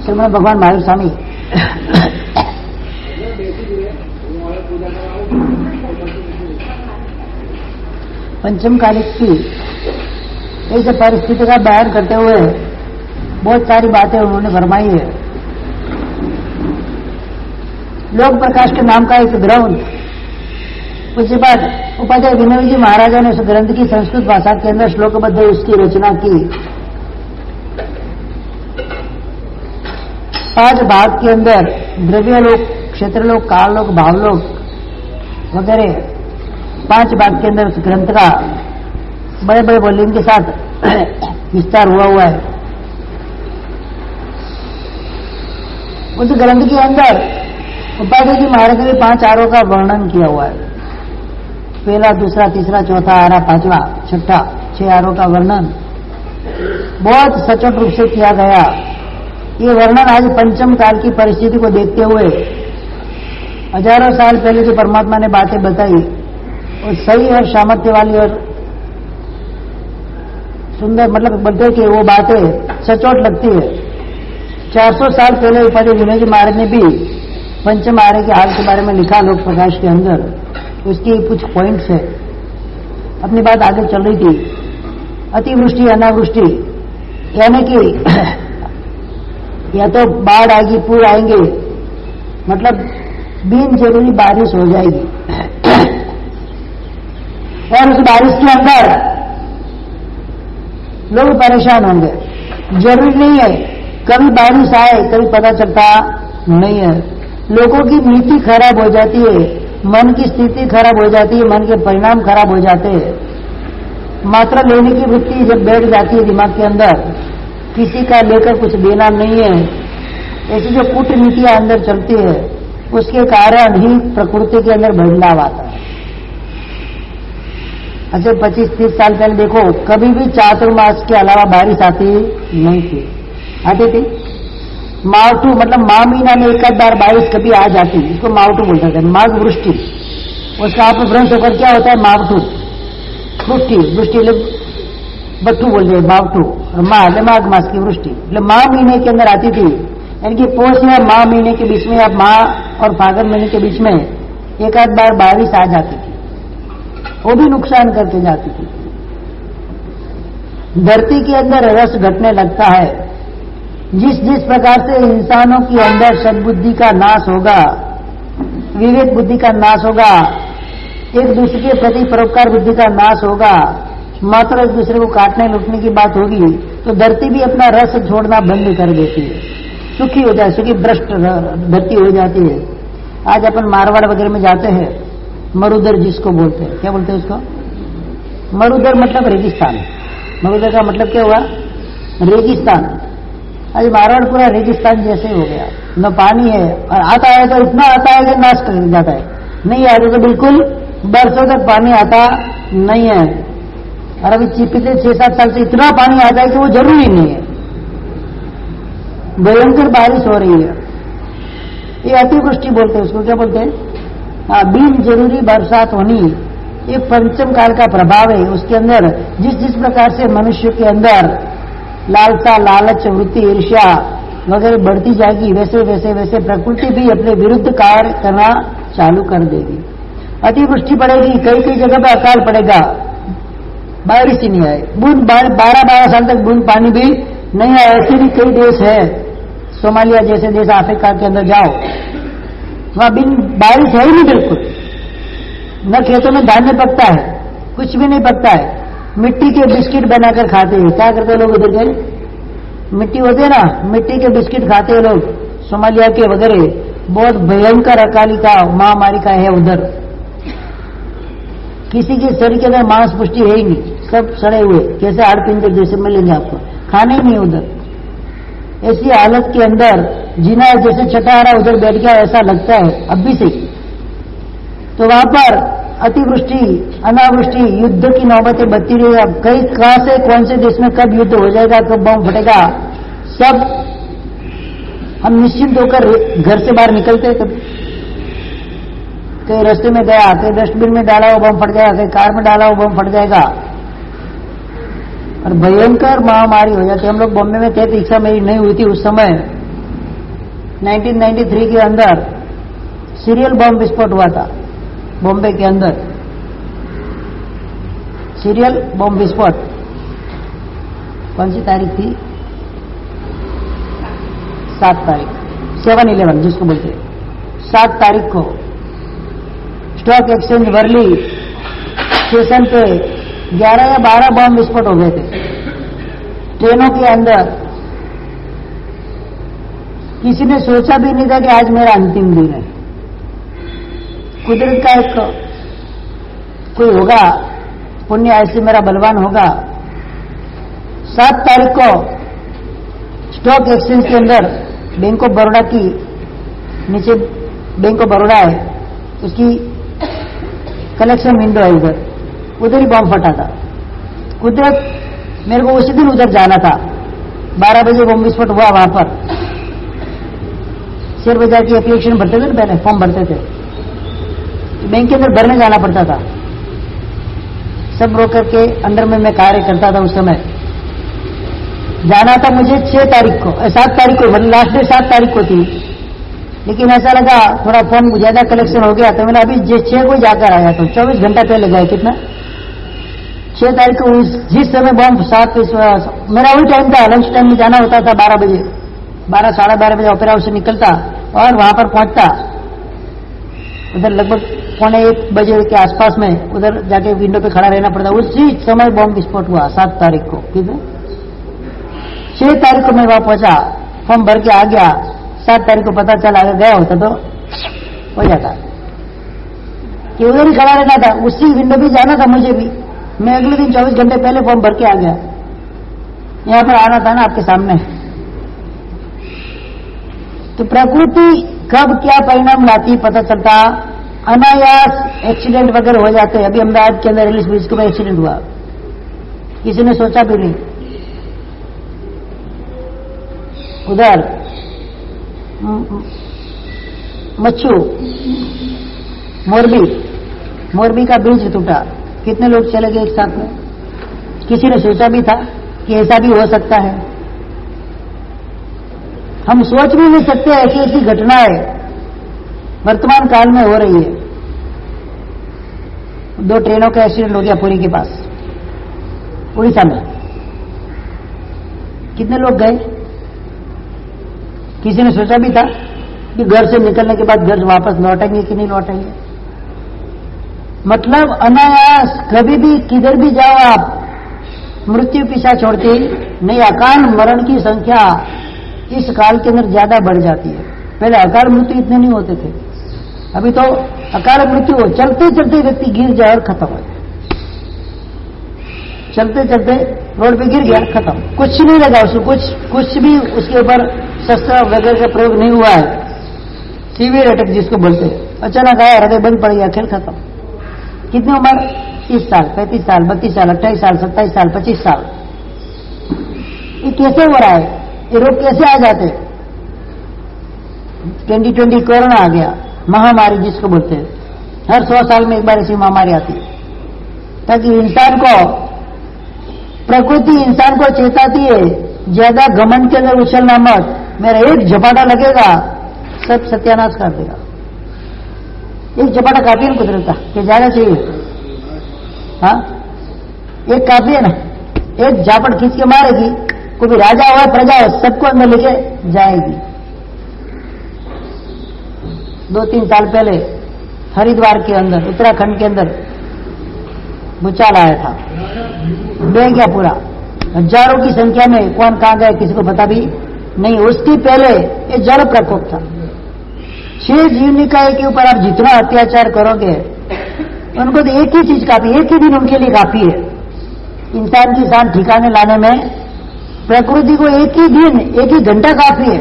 श्रीमद भगवान महावीर स्वामी पंचम कालिक की इस परिस्थिति का बयान करते हुए बहुत सारी बातें उन्होंने फरमाई है। लोक प्रकाश के नाम का एक ग्रंथ, उसके बाद उपाध्याय विनय जी महाराजा ने उस ग्रंथ की संस्कृत भाषा के अंदर श्लोकबद्ध उसकी रचना की। 5 भाग के अंदर द्रव्यलोक, क्षेत्रलोक, काललोक, भावलोक वगैरह 5 भाग के अंदर उस ग्रंथ का बड़े बड़े वॉल्यूम के साथ विस्तार हुआ है। उस ग्रंथ के अंदर उपाध्याय जी महाराज ने 5 आरों का वर्णन किया हुआ है। पहला, दूसरा, तीसरा, चौथा आरा, 5वां, 6ठा, 6 आरों का वर्णन बहुत सचोट रूप से किया गया। ये वर्णन आज पंचम काल की परिस्थिति को देखते हुए हजारों साल पहले जो परमात्मा ने बातें बताई वो सही और सामर्थ्य वाली और सुंदर, मतलब बोलते हैं कि वो बातें सचोट लगती है। 400 साल पहले उपाध्याय विनय जी महाराज ने भी पंचम आरे के हाल के बारे में लिखा लोक प्रकाश के अंदर। उसकी कुछ पॉइंट्स है, अपनी बात आगे चल रही थी। अतिवृष्टि, अनावृष्टि, यानी कि या तो बाढ़ आएगी, पूर आएंगे, मतलब बिन जरूरी बारिश हो जाएगी और उस बारिश के अंदर लोग परेशान होंगे। जरूरी नहीं है कभी बारिश आए, कभी पता चलता नहीं है। लोगों की नीति खराब हो जाती है, मन की स्थिति खराब हो जाती है, मन के परिणाम खराब हो जाते हैं। मात्रा लेने की वृत्ति जब बैठ जाती है दिमाग के अंदर, किसी का लेकर कुछ देना नहीं है, ऐसी जो कूटनीतियां अंदर चलती है, उसके कारण ही प्रकृति के अंदर बदलाव आता है। अच्छा 25-30 साल पहले देखो, कभी भी चातुर्मास के अलावा बारिश आती नहीं थी। आती थी मावठू, मतलब माह महीना में एक बार बारिश कभी आ जाती, इसको मावठू बोलते थे। माघ वृष्टि, उसका आप भ्रंश होकर क्या होता है मावठू, वृष्टि, वृष्टि बट्टू बोल रहे मावठू, और माघ मास की वृष्टि माह महीने के अंदर आती थी। यानी कि पोष या माह महीने के बीच में या माह और फागुन महीने के बीच में एक आध बार बारिश आ जाती थी, वो भी नुकसान करके जाती थी। धरती के अंदर रस घटने लगता है। जिस जिस प्रकार से इंसानों के अंदर सद्बुद्धि का नाश होगा, विवेक बुद्धि का नाश होगा, एक दूसरे के प्रति परोपकार बुद्धि का नाश होगा, मात्र एक दूसरे को काटने लूटने की बात होगी, तो धरती भी अपना रस छोड़ना बंद कर देती है, सुखी हो जाए, सुखी भ्रष्ट धरती हो जाती है। आज अपन मारवाड़ वगैरह में जाते हैं, मरुदर जिसको बोलते हैं, क्या बोलते हैं उसको, मरुदर मतलब रेगिस्तान। मरुदर का मतलब क्या हुआ, रेगिस्तान। आज मारवाड़ पूरा रेगिस्तान जैसे हो गया, न पानी है, और आता है तो इतना आता है कि नाश कर जाता है, नहीं आता तो बिल्कुल बरसों तक पानी आता नहीं है। और अभी पिछले 6-7 साल से इतना पानी आता है कि वो जरूरी नहीं है, भयंकर बारिश हो रही है। ये अतिवृष्टि बोलते हैं उसको, क्या बोलते हैं, बिन जरूरी बरसात होनी, ये पंचम काल का प्रभाव है। उसके अंदर जिस जिस प्रकार से मनुष्य के अंदर लालसा, लालच, वृत्ति, ईर्ष्या वगैरह बढ़ती जाएगी, वैसे वैसे वैसे प्रकृति भी अपने विरुद्ध कार्य करना चालू कर देगी। अतिवृष्टि पड़ेगी, कई कई जगह पर अकाल पड़ेगा, बारिश ही नहीं आए, बूंद 12 साल तक बूंद पानी भी नहीं आए। ऐसे भी कई देश है, सोमालिया जैसे देश अफ्रीका के अंदर जाओ, वहां बिन बारिश है ही नहीं बिल्कुल, न खेतों में धान्य पकता है, कुछ भी नहीं पकता है। मिट्टी के बिस्किट बनाकर खाते हैं। क्या करते हैं लोग उधर के, मिट्टी होते है ना, मिट्टी के बिस्किट खाते हैं लोग। सोमालिया के वगैरह बहुत भयंकर अकाली का महामारी का है उधर। किसी के शरीर के अंदर मांस पुष्टि है ही नहीं, सब सड़े हुए, कैसे हाड़ पिंजर जैसे मिलेंगे आपको, खाने ही नहीं उधर। ऐसी हालत के अंदर जीना जैसे छठारा उधर बैठ गया ऐसा लगता है अभी से। तो वहां पर अतिवृष्टि, अनावृष्टि, युद्ध की नौबतें बढ़ती रही। अब कई कहां से कौन से देश में कब युद्ध हो जाएगा, कब बम फटेगा, सब हम निश्चिंत होकर घर से बाहर निकलते हैं। कहीं रास्ते में गया, कहीं डस्टबिन में डाला वो बम फट गया, कहीं कार में डाला वो बम फट जाएगा और भयंकर महामारी हो जाती है। हम लोग बॉम्बे में थे, परीक्षा मेरी नहीं हुई थी उस समय, 1993 के अंदर सीरियल बम विस्फोट हुआ था बॉम्बे के अंदर। सीरियल बम विस्फोट कौन सी तारीख थी? 7 तारीख, 7/11 जिसको बोलते हैं। 7 तारीख को स्टॉक एक्सचेंज वर्ली स्टेशन पे 11 या 12 बम विस्फोट हो गए थे ट्रेनों के अंदर। किसी ने सोचा भी नहीं था कि आज मेरा अंतिम दिन है। कुदरत का एक कोई होगा, पुण्य ऐसे मेरा बलवान होगा। 7 तारीख को स्टॉक एक्सचेंज के अंदर बैंक ऑफ बड़ौदा की नीचे बैंक ऑफ बड़ौदा है, उसकी कलेक्शन विंडो है, उधर ही बम फटा था। कुदरत मेरे को उसी दिन उधर जाना था। 12 बजे बम विस्फोट हुआ वहां पर। शेयर बाजार की एप्लीकेशन भरते थे ना, पहले फॉर्म भरते थे, बैंक के अंदर भरने जाना पड़ता था। सब ब्रोकर के अंडर में मैं कार्य करता था उस समय। जाना था मुझे 6 तारीख को, 7 तारीख को, मतलब लास्ट डेट 7 तारीख को थी। लेकिन ऐसा लगा थोड़ा फॉर्म ज्यादा कलेक्शन हो गया तो मैंने अभी 6 को जाकर आया, तो 24 घंटा पहले गए। कितना? 6 तारीख को जिस समय बम 7 मेरा वही टाइम था, लंच टाइम में जाना होता था 12 बजे, 12 साढ़े 12 बजे ओपेरा हाउस से निकलता और वहां पर पहुंचता। उधर लगभग 1:15 बजे के आसपास में उधर जाके विंडो पे खड़ा रहना पड़ता। उसी समय बम विस्फोट हुआ 7 तारीख को। ठीक है, 6 तारीख को मैं वहां पहुंचा, फॉर्म भर के आ गया। 7 तारीख को पता चला, अगर गया होता तो हो जाता कि उधर ही खड़ा रहना था, उसी विंडो पे जाना था मुझे भी। मैं अगले दिन 24 घंटे पहले फॉर्म भर के आ गया। यहां पर आना था ना आपके सामने। तो प्रकृति कब क्या परिणाम लाती पता चलता। अनायास एक्सीडेंट वगैरह हो जाते हैं। अभी अहमदाबाद के अंदर रिलीज ब्रिज के एक्सीडेंट हुआ, किसी ने सोचा भी नहीं। उधर मच्छू मोरबी का ब्रिज टूटा, कितने लोग चले गए एक साथ में। किसी ने सोचा भी था कि ऐसा भी हो सकता है। हम सोच भी नहीं सकते ऐसी ऐसी घटनाएं वर्तमान काल में हो रही है। 2 ट्रेनों का एक्सीडेंट हो गया पुरी के पास, उड़ीसा में। कितने लोग गए? किसी ने सोचा भी था कि घर से निकलने के बाद घर वापस लौटेंगे कि नहीं लौटेंगे। मतलब अनायास कभी भी किधर भी जाओ आप, मृत्यु पीछा छोड़ती नहीं। अकाल मरण की संख्या इस काल के अंदर ज्यादा बढ़ जाती है। पहले अकाल मृत्यु इतने नहीं होते थे, अभी तो अकाल मृत्यु हो, चलते चलते व्यक्ति गिर जाए और खत्म हो जाए। चलते चलते रोड पे गिर गया, खत्म, कुछ नहीं लगा उसको, कुछ भी उसके ऊपर शस्त्र वगैरह का प्रयोग नहीं हुआ है। सीवियर अटैक जिसको बोलते हैं, अचानक आया, हृदय बंद पड़ गया, खेल खत्म। कितनी उम्र? 30 साल, 35 साल, 32 साल, 28 साल, 27 साल, 25 साल। ये कैसे हो रहा है? ये रोग कैसे आ जाते? 2020 कोरोना आ गया, महामारी जिसको बोलते हैं। हर 100 साल में एक बार ऐसी महामारी आती है, ताकि इंसान को, प्रकृति इंसान को चेताती है, ज्यादा घमंड के अंदर उछलना मत, मेरा एक झपाटा लगेगा सब सत्यानाश कर देगा। एक झपाटा काफी है कुदरत का, कि ज्यादा चाहिए? हाँ, एक काफी है ना। एक झापट खींच के मारेगी, कोई भी राजा हो प्रजा हो, सबको अंदर लेके जाएगी। 2-3 साल पहले हरिद्वार के अंदर, उत्तराखंड के अंदर भूचाल आया था, बह गया पूरा। हजारों की संख्या में, कौन कहां गए किसी को पता भी नहीं। उसके पहले ये जल प्रकोप था। 6 जीवनिकाय के ऊपर आप जितना अत्याचार करोगे, उनको तो एक ही चीज काफी, एक ही दिन उनके लिए काफी है। इंसान की शान ठिकाने लाने में प्रकृति को एक ही दिन, एक ही घंटा काफी है।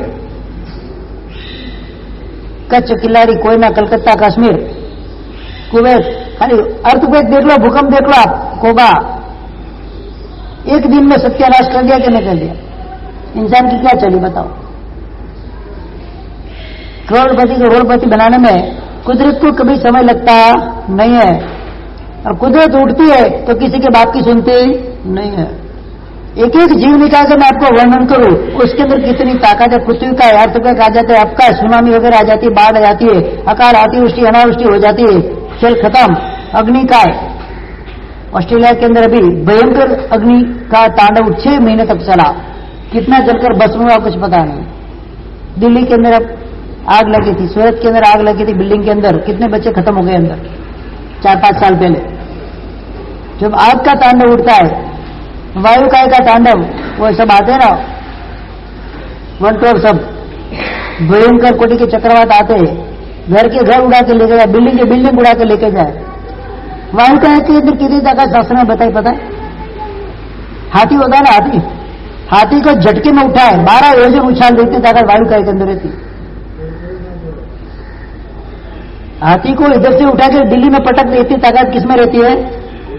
कच्छ, किल्लारी, कोयना, कलकत्ता, कश्मीर, कुवैत, खाली अर्थक्वेक देख लो, भूकंप देख लो आप, कोबा, एक दिन में सत्यानाश कर दिया कि नहीं कर दिया। इंसान की क्या चली बताओ। करोड़पति को करोड़पति बनाने में कुदरत को कभी समय लगता नहीं है, और कुदरत उठती है तो किसी के बात की सुनती नहीं है। एक एक जीवनिका का मैं आपको वर्णन करूं, उसके अंदर कितनी ताकत है। पृथ्वी का अर्थक्वेक आ जाता है, आपका सुनामी वगैरह आ जाती है, बाढ़ आ जाती है, अकाल अतिवृष्टि अनावृष्टि हो जाती है, खेल खत्म। अग्निकाय ऑस्ट्रेलिया के अंदर अभी भयंकर अग्नि का तांडव 6 महीने तक चला, कितना जलकर भस्म हुआ कुछ पता नहीं। दिल्ली के अंदर अब आग लगी थी, सूरत के अंदर आग लगी थी, बिल्डिंग के अंदर कितने बच्चे खत्म हो गए अंदर 4-5 साल पहले। जब आग का तांडव उठता है, वायुकाय का तांडव, वो सब आते हैं ना, वनटोर सब भयंकर कोटि के चक्रवात आते हैं, घर के घर उड़ा के लेके जाए, बिल्डिंग के बिल्डिंग उड़ा के लेके जाए। वायुकाय के अंदर कितनी ताकत शास्त्र में बताई पता है? हाथी होता है ना, हाथी, हाथी को झटके में उठाए 12 योजन उछाल देती ताकत वायुकाय के अंदर रहती। हाथी को इधर से उठा के दिल्ली में पटक देती ताकत किसमें रहती है?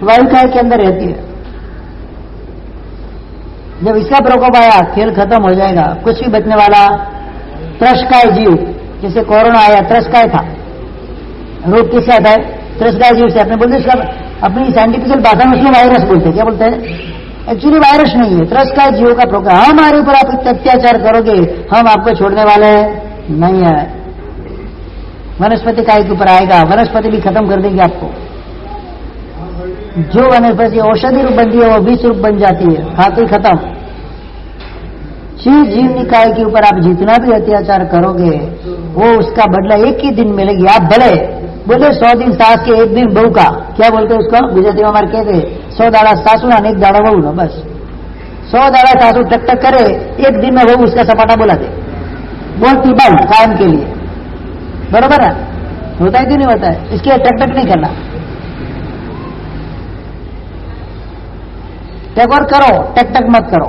वायुकाय के अंदर रहती है। जब इसका प्रकोप आया, खेल खत्म हो जाएगा, कुछ भी बचने वाला। त्रस्काय जीव, जैसे कोरोना आया, त्रस्काय था, रोग किससे आता है? त्रस्काय जीव से। अपने बोलते इसका अपनी साइंटिफिकल भाषा में उसमें वायरस बोलते हैं। क्या बोलते हैं? एक्चुअली वायरस नहीं है, त्रस्काय जीव का प्रकोप। हमारे ऊपर आप अत्याचार करोगे, हम आपको छोड़ने वाले नहीं है। वनस्पति काय के ऊपर आएगा, वनस्पति भी खत्म कर देगी आपको। जो वनस्पति औषधि रूप बनती है वो विष रूप बन जाती है, खाते ही खत्म। जीव निकाय के ऊपर आप जितना भी अत्याचार करोगे, वो उसका बदला एक ही दिन मिलेगी। आप भले बोले 100 दिन सास के 1 दिन बहू का, क्या बोलते हैं उसको गुजराती में हमारे कहते 100 दाड़ा सासू ना 1 दाड़ा बहू ना, बस 100 दाड़ा सासू टक टक करे, 1 दिन में बहू उसका सपाटा बोला दे, बोलती बंद कायम के लिए। बरोबर है? होता है कि नहीं होता है? इसके टक टक नहीं करना। टकोर करो, टक टक मत करो।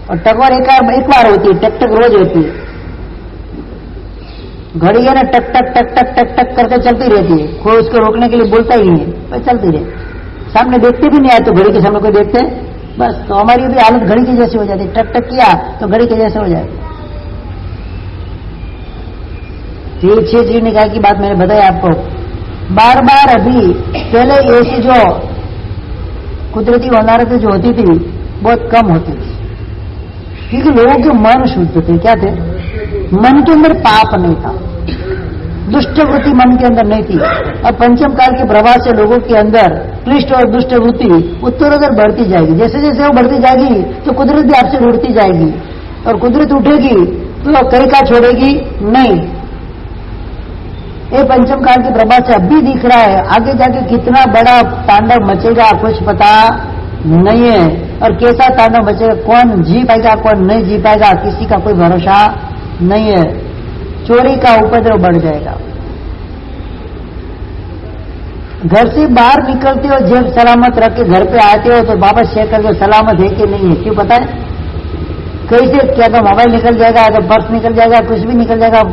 और टकोर एक बार होती है, टक टक रोज होती है। घड़ी है ना, टक टक टक टक टक टक करके चलती रहती है, कोई उसको रोकने के लिए बोलता ही नहीं है, बस चलती रहे। सामने देखते भी नहीं आए तो घड़ी के सामने कोई देखते, बस तो हमारी भी हालत घड़ी की जैसी हो जाती है। टक टक किया तो घड़ी के जैसे हो जाए। ये 6 जीव निकाय की बात मैंने बताई आपको। बार बार अभी पहले ऐसी जो कुदरती वनारतें जो होती थी बहुत कम होती थी, क्योंकि लोगों के मन शुद्ध थे। क्या थे? मन के अंदर पाप नहीं था, दुष्ट वृत्ति मन के अंदर नहीं थी। और पंचम काल के प्रभाव से लोगों के अंदर क्लिष्ट और दुष्ट वृत्ति उत्तरोत्तर बढ़ती जाएगी। जैसे जैसे वो बढ़ती जाएगी तो कुदरत भी आपसे उड़ती जाएगी, और कुदरत उठेगी तो कहीं का छोड़ेगी नहीं। ये पंचम काल के प्रभाव से अब भी दिख रहा है, आगे जाके कितना बड़ा तांडव मचेगा कुछ पता नहीं है। और कैसा तांडव मचेगा, कौन जी पाएगा कौन नहीं जी पाएगा, किसी का कोई भरोसा नहीं है। चोरी का उपद्रव बढ़ जाएगा। घर से बाहर निकलते हो, जेब सलामत रख के घर पे आते हो तो वापस चेक करके सलामत है कि नहीं है। क्यों पता है? कैसे? क्या तो मोबाइल निकल जाएगा, तो पर्स निकल जाएगा, कुछ भी निकल जाएगा,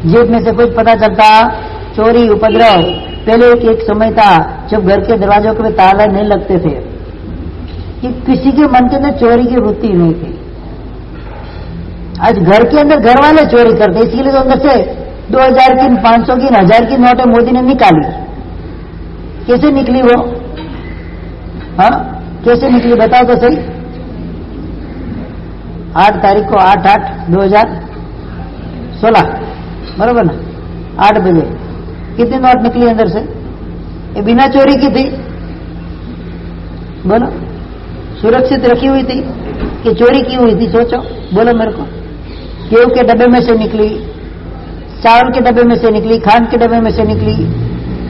जेब में से कुछ पता चलता। चोरी उपद्रव। पहले एक समय था जब घर के दरवाजों के ताला नहीं लगते थे, कि किसी के मन के अंदर चोरी की वृत्ति नहीं थी। आज घर के अंदर घर वाले चोरी करते, इसीलिए तो अंदर से 2000 की 500 की 1000 की नोटें मोदी ने निकाली। कैसे निकली वो? हाँ, कैसे निकली बताओ तो सही। 8 तारीख को 8/8/2016 बरोबर ना, 8 बजे कितनी नोट निकली अंदर से? ये बिना चोरी की थी, बोलो। सुरक्षित रखी हुई थी कि चोरी की हुई थी? सोचो, बोलो मेरे को। गेहूं के डब्बे में से निकली, चावल के डब्बे में से निकली, खांड के डब्बे में से निकली,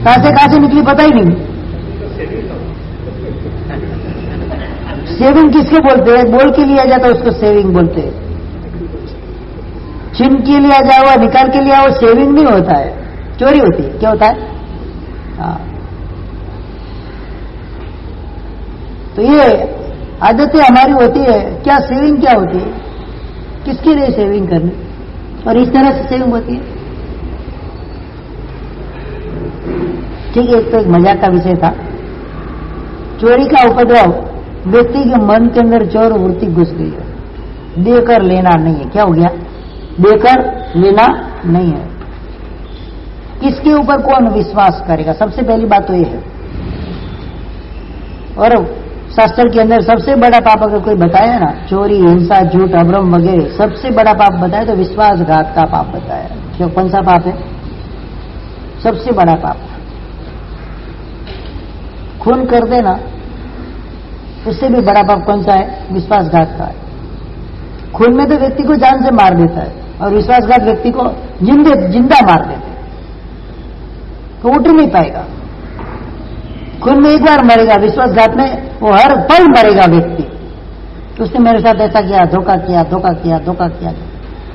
कहां से निकली पता ही नहीं। सेविंग किसके बोलते हैं? बोल के लिया जाता है उसको सेविंग बोलते हैं। छिन के लिया जाओ, निकाल के लिया, वो सेविंग नहीं होता है, चोरी होती है। क्या होता है? हाँ। तो ये आदतें हमारी होती है। क्या सेविंग क्या होती है? किसके लिए सेविंग करनी? और इस तरह से सेविंग होती है। ठीक है, एक तो एक मजाक का विषय था। चोरी का उपद्रव, व्यक्ति के मन के अंदर चोर वृत्ति घुस गई है। देकर लेना नहीं है। क्या हो गया? देकर लेना नहीं है। किसके ऊपर कौन विश्वास करेगा? सबसे पहली बात तो ये है। और शास्त्र के अंदर सबसे बड़ा पाप अगर कोई बताया ना, चोरी, हिंसा, झूठ, अभ्रम वगैरह, सबसे बड़ा पाप बताया तो विश्वासघात का पाप बताया। क्यों, कौन सा पाप है? सबसे बड़ा पाप। खून कर देना, उससे भी बड़ा पाप कौन सा है? विश्वासघात का है। खून में तो व्यक्ति को जान से मार देता है, और विश्वासघात व्यक्ति को जिंदा मार देते, तो उठ नहीं पाएगा। खून में एक बार मरेगा, विश्वासघात में वो हर पल मरेगा व्यक्ति। उसने मेरे साथ ऐसा किया, धोखा किया, धोखा किया, धोखा किया,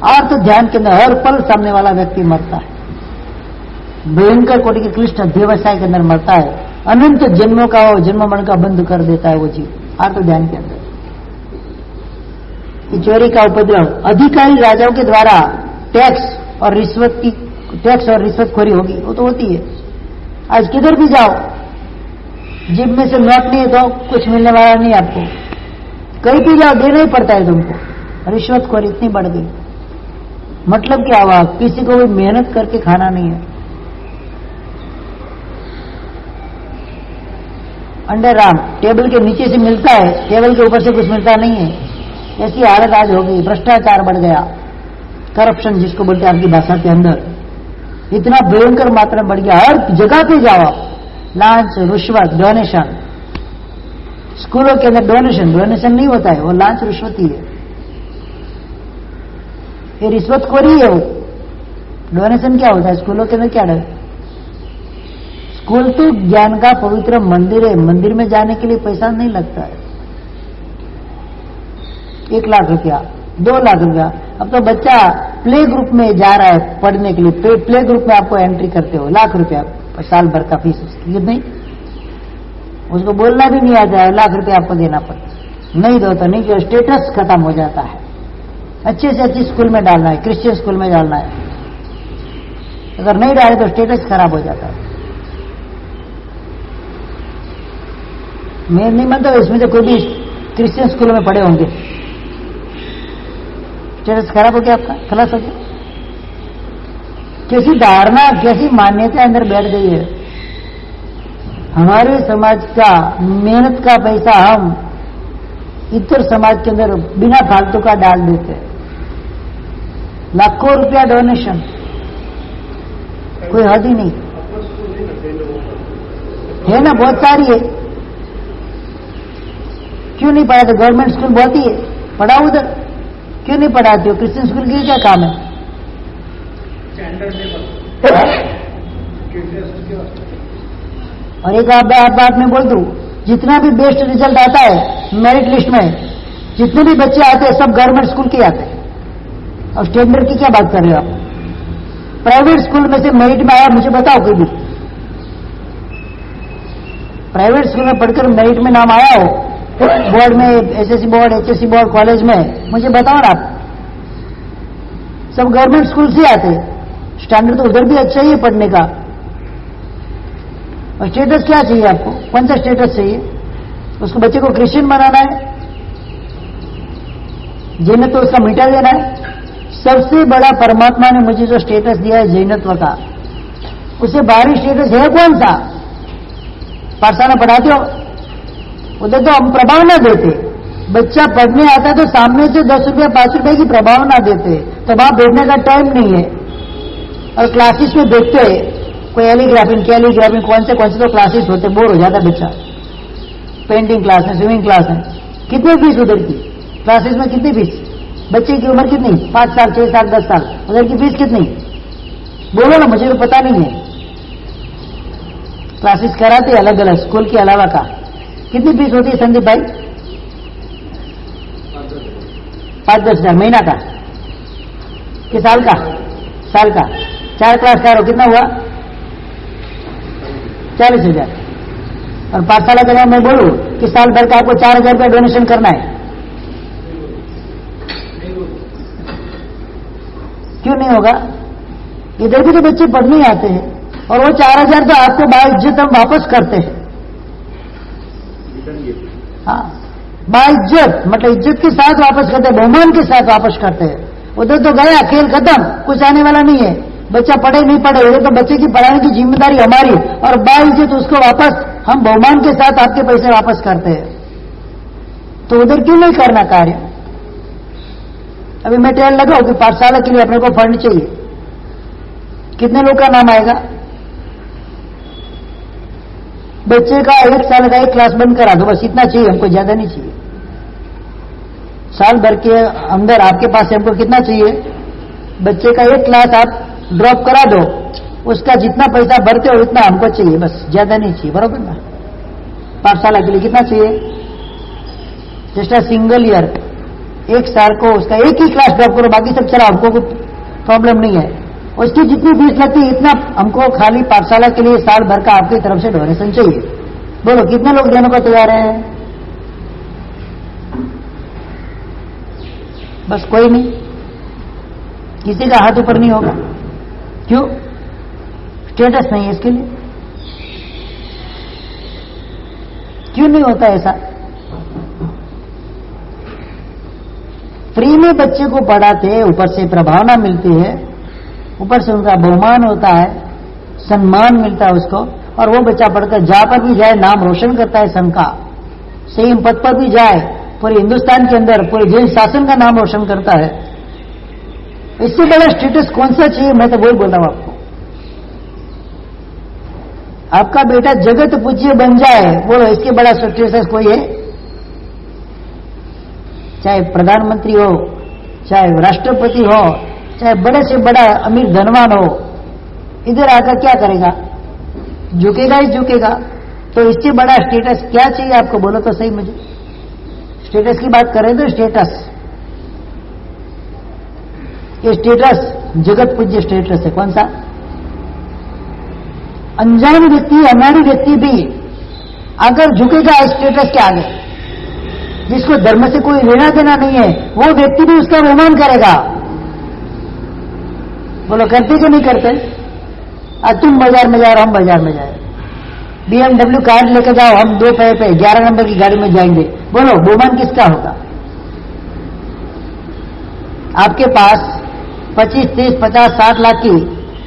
और तो ध्यान के अंदर हर पल सामने वाला व्यक्ति मरता है, भयंकर कोटि के क्लिष्ट व्यवसाय के अंदर मरता है, अनंत जन्मों का वो जन्म मरण का बंद कर देता है वो जीव, और तो ध्यान के अंदर। चोरी का उपद्रव, अधिकारी राजाओं के द्वारा टैक्स और रिश्वतखोरी होगी, वो तो होती है। आज किधर भी जाओ, जेब में से नोट नहीं है तो कुछ मिलने वाला नहीं आपको, कहीं भी जाओ देना ही पड़ता है तुमको। रिश्वतखोरी इतनी बढ़ गई, मतलब क्या हुआ? किसी को भी मेहनत करके खाना नहीं है। अंडर आर्म टेबल के नीचे से मिलता है, टेबल के ऊपर से कुछ मिलता नहीं है। ऐसी हालत आज हो गई, भ्रष्टाचार बढ़ गया, करप्शन जिसको बोलते हैं आपकी भाषा के अंदर, इतना भयंकर मात्रा में बढ़ गया। हर जगह पे जाओ, लांच, रिश्वत, डोनेशन। स्कूलों के अंदर डोनेशन नहीं होता है, वो लांच रिश्वत ही है, ये रिश्वतखोरी है। वो डोनेशन क्या होता है? स्कूलों के अंदर क्या है? स्कूल तो ज्ञान का पवित्र मंदिर है, मंदिर में जाने के लिए पैसा नहीं लगता है। 1 लाख रुपया, 2 लाख रुपया। अब तो बच्चा प्ले ग्रुप में जा रहा है पढ़ने के लिए, प्ले ग्रुप में आपको एंट्री करते हो, लाख रुपया साल भर का फीस उसकी, नहीं, उसको बोलना भी नहीं आता है, लाख रुपया आपको देना पड़ता। नहीं दो तो नहीं, जो स्टेटस खत्म हो जाता है। अच्छे से अच्छी स्कूल में डालना है, क्रिश्चियन स्कूल में डालना है, अगर नहीं डाले तो स्टेटस खराब हो जाता है। मैं नहीं मानता इसमें तो कोई भी क्रिश्चियन स्कूल में पढ़े होंगे, स्टेटस खराब हो गया, आपका खलास हो गया। कैसी धारणा, कैसी मान्यता अंदर बैठ गई है। हमारे समाज का मेहनत का पैसा हम इतर समाज के अंदर बिना फालतू का डाल देते हैं। लाखों रुपया डोनेशन, कोई हद ही नहीं है ना, बहुत सारी है। क्यों नहीं पढ़ाते? गवर्नमेंट स्कूल बहुत ही है, पढ़ाओ उधर, क्यों नहीं पढ़ाते हो? क्रिश्चियन स्कूल की क्या काम है? और एक बात मैं बोल दूं, जितना भी बेस्ट रिजल्ट आता है मेरिट लिस्ट में, जितने भी बच्चे आते हैं सब गवर्नमेंट स्कूल के आते हैं। और स्टैंडर्ड की क्या बात कर रहे हो आप? प्राइवेट स्कूल में से मेरिट में आया, मुझे बताओ कोई भी प्राइवेट स्कूल में पढ़कर मेरिट में नाम आया हो, बोर्ड में, SSC board, HSC board, college में, मुझे बताओ ना आप। सब गवर्नमेंट स्कूल से आते हैं, स्टैंडर्ड तो उधर भी अच्छा ही है पढ़ने का। और स्टेटस क्या चाहिए आपको? कौन सा स्टेटस चाहिए? उसको बच्चे को क्रिश्चियन बनाना है, जैनत्व तो उसका मिटा देना है। सबसे बड़ा परमात्मा ने मुझे जो स्टेटस दिया है जैनत्व का, उसे बाहरी स्टेटस है कौन सा? पाठशाला पढ़ाते हो, उधर तो हम प्रभाव ना देते। बच्चा पढ़ने आता है तो सामने से 10 रुपया 5 रुपए की प्रभाव ना देते, तो वहां बैठने का टाइम नहीं है। और क्लासेस में देखते हैं, कोई कैलीग्राफी कौन से तो क्लासेस होते, बोर हो जाता बच्चा। पेंटिंग क्लास है, स्विमिंग क्लास है, कितनी फीस उधर की? क्लासेस में कितनी फीस? बच्चे की उम्र कितनी? 5 साल, 6 साल, 10 साल, उधर की फीस कितनी? बोलो ना, मुझे तो पता नहीं है। क्लासेस कराते अलग अलग स्कूल के अलावा का, कितनी फीस होती है संदीप भाई? 5-10 हजार महीना का कि साल का? साल का 4 क्लास का कितना हुआ? 40,000। और पाठशाला का मैं बोलूं कि साल भर का आपको 4,000 रुपया डोनेशन करना है, क्यों नहीं होगा? इधर भी तो बच्चे पढ़ने आते हैं, और वो 4,000 तो आपको बाइज्जत हम वापस करते हैं। हाँ, बाइज्जत मतलब इज्जत के साथ वापस करते हैं, बहुमान के साथ वापस करते हैं। उधर तो गया, खेल खत्म, कुछ आने वाला नहीं है। बच्चा पढ़े नहीं पढ़े, उधर तो बच्चे की पढ़ाने की जिम्मेदारी हमारी, और बाइज्जत उसको वापस हम बहुमान के साथ आपके पैसे वापस करते हैं। तो उधर क्यों नहीं करना कार्य? अभी मैं टेल लगाऊं कि पाठशाला के लिए अपने को फंड चाहिए, कितने लोग का नाम आएगा? बच्चे का 1 साल का 1 क्लास बंद करा दो, बस इतना चाहिए हमको, ज्यादा नहीं चाहिए। साल भर के अंदर आपके पास हमको कितना चाहिए? बच्चे का 1 क्लास आप ड्रॉप करा दो, उसका जितना पैसा भरते हो उतना हमको चाहिए, बस ज्यादा नहीं चाहिए, बरोबर ना? पाठशाला के लिए कितना चाहिए? जस्ट अ सिंगल ईयर, 1 साल को उसका 1 ही क्लास ड्रॉप करो, बाकी सब चला, हमको कोई प्रॉब्लम नहीं है। उसकी जितनी फीस लगती है इतना हमको खाली पाठशाला के लिए साल भर का आपकी तरफ से डोनेशन चाहिए। बोलो कितने लोग देने को तैयार हैं? बस कोई नहीं, किसी का हाथ ऊपर नहीं होगा। क्यों? स्टेटस नहीं है इसके लिए। क्यों नहीं होता ऐसा? फ्री में बच्चे को पढ़ाते हैं, ऊपर से प्रभावना मिलती है, ऊपर से उनका बहुमान होता है, सम्मान मिलता है उसको, और वो बच्चा पढ़कर जहां पर भी जाए नाम रोशन करता है संघ का, सही पद पर भी जाए, पूरे हिंदुस्तान के अंदर पूरे जैन शासन का नाम रोशन करता है। इससे बड़ा स्टेटस कौन सा चाहिए? मैं तो वही बोल रहा हूं आपको। आपका बेटा जगत पूज्य बन जाए, बोलो इसके बड़ा स्टेटस कोई है? चाहे प्रधानमंत्री हो, चाहे राष्ट्रपति हो, चाहे बड़े से बड़ा अमीर धनवान हो, इधर आकर क्या करेगा? झुकेगा ही झुकेगा। तो इससे बड़ा स्टेटस क्या चाहिए आपको? बोलो तो सही मुझे। स्टेटस की बात करें तो स्टेटस, ये स्टेटस जगत पूज्य स्टेटस है। कौन सा? अनजान व्यक्ति, अनाड़ी व्यक्ति भी अगर झुकेगा स्टेटस के आगे, जिसको धर्म से कोई लेना देना नहीं है, वो व्यक्ति भी उसका अवमान करेगा। बोलो करते कि नहीं करते? आज तुम बाजार में जाओ, हम बाजार में जाए, BMW कार लेकर जाओ, हम 2 पैर पे 11 नंबर की गाड़ी में जाएंगे, बोलो बहुमान किसका होगा? आपके पास 25, 30, 50, 60 लाख की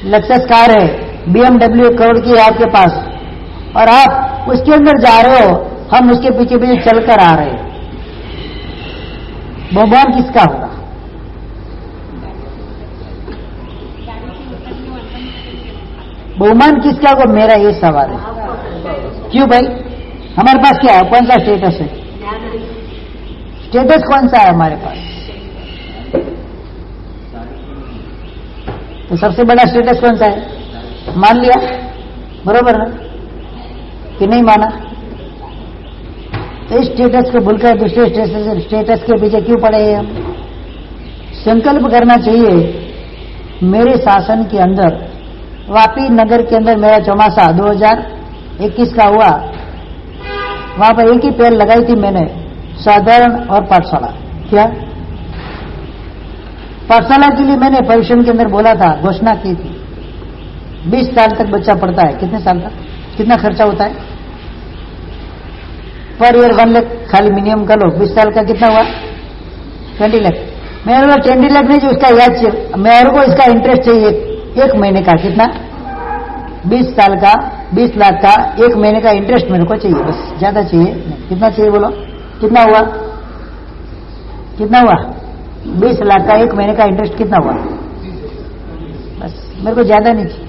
लक्सस कार है, BMW 1 करोड़ की है आपके पास, और आप उसके अंदर जा रहे हो, हम उसके पीछे पीछे चलकर आ रहे हैं, बहुमान किसका होगा? बहुमान किसका होगा? मेरा ये सवाल है। क्यों भाई? हमारे पास क्या है? कौन सा स्टेटस है? स्टेटस कौन सा है हमारे पास? तो सबसे बड़ा स्टेटस कौन सा है? मान लिया, बरोबर ना? कि नहीं माना? तो इस स्टेटस को भूलकर दूसरे स्टेटस के पीछे क्यों पड़े हैं हम? संकल्प करना चाहिए, मेरे शासन के अंदर, वापी नगर के अंदर मेरा चौमासा 2021 का हुआ, वहां पर एक ही पेड़ लगाई थी मैंने, साधारण और पाठशाला। क्या पाठशाला के लिए मैंने परिश्रम के अंदर बोला था, घोषणा की थी, 20 साल तक बच्चा पढ़ता है। कितने साल तक? कितना खर्चा होता है? पर ईयर 1 लाख खाली मिनिमम कर लो, 20 साल का कितना हुआ? 20 लाख। मेरे को 20 लाख नहीं, जो उसका याद चाहिए, मेरे को इसका इंटरेस्ट चाहिए 1 महीने का। कितना? 20 साल का 20 लाख का 1 महीने का इंटरेस्ट मेरे को चाहिए, बस, ज्यादा चाहिए नहीं। कितना चाहिए बोलो? कितना हुआ? कितना हुआ? 20 लाख का 1 महीने का इंटरेस्ट कितना हुआ? बस, मेरे को ज्यादा नहीं चाहिए,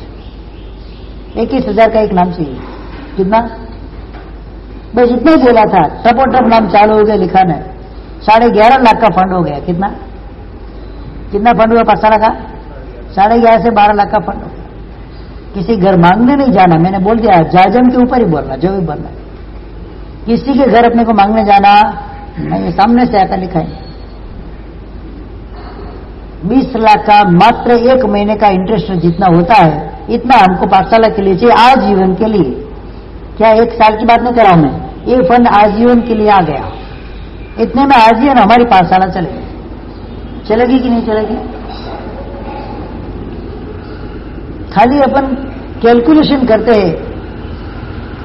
21,000 का एक नाम चाहिए। कितना? बस इतना ही बोला था, टपोटप नाम चालू हो गया लिखाना है। 11.5 लाख का फंड हो गया। कितना? कितना फंड हुआ पाठशाला का? 11.5 से 12 लाख का फंड हो गया। किसी घर मांगने नहीं जाना, मैंने बोल दिया, जायजम के ऊपर ही बोलना, जो भी बोलना। किसी के घर अपने को मांगने जाना नहीं, सामने से आकर लिखाएंगे। 20 लाख का मात्र 1 महीने का इंटरेस्ट जितना होता है, इतना हमको पाठशाला के लिए चाहिए, आजीवन के लिए। क्या 1 साल की बात नहीं कर रहा हूं मैं, ये फंड आजीवन के लिए आ गया। इतने में आजीवन हमारी पाठशाला चलेगी। चलेगी कि नहीं चलेगी? खाली अपन कैलकुलेशन करते हैं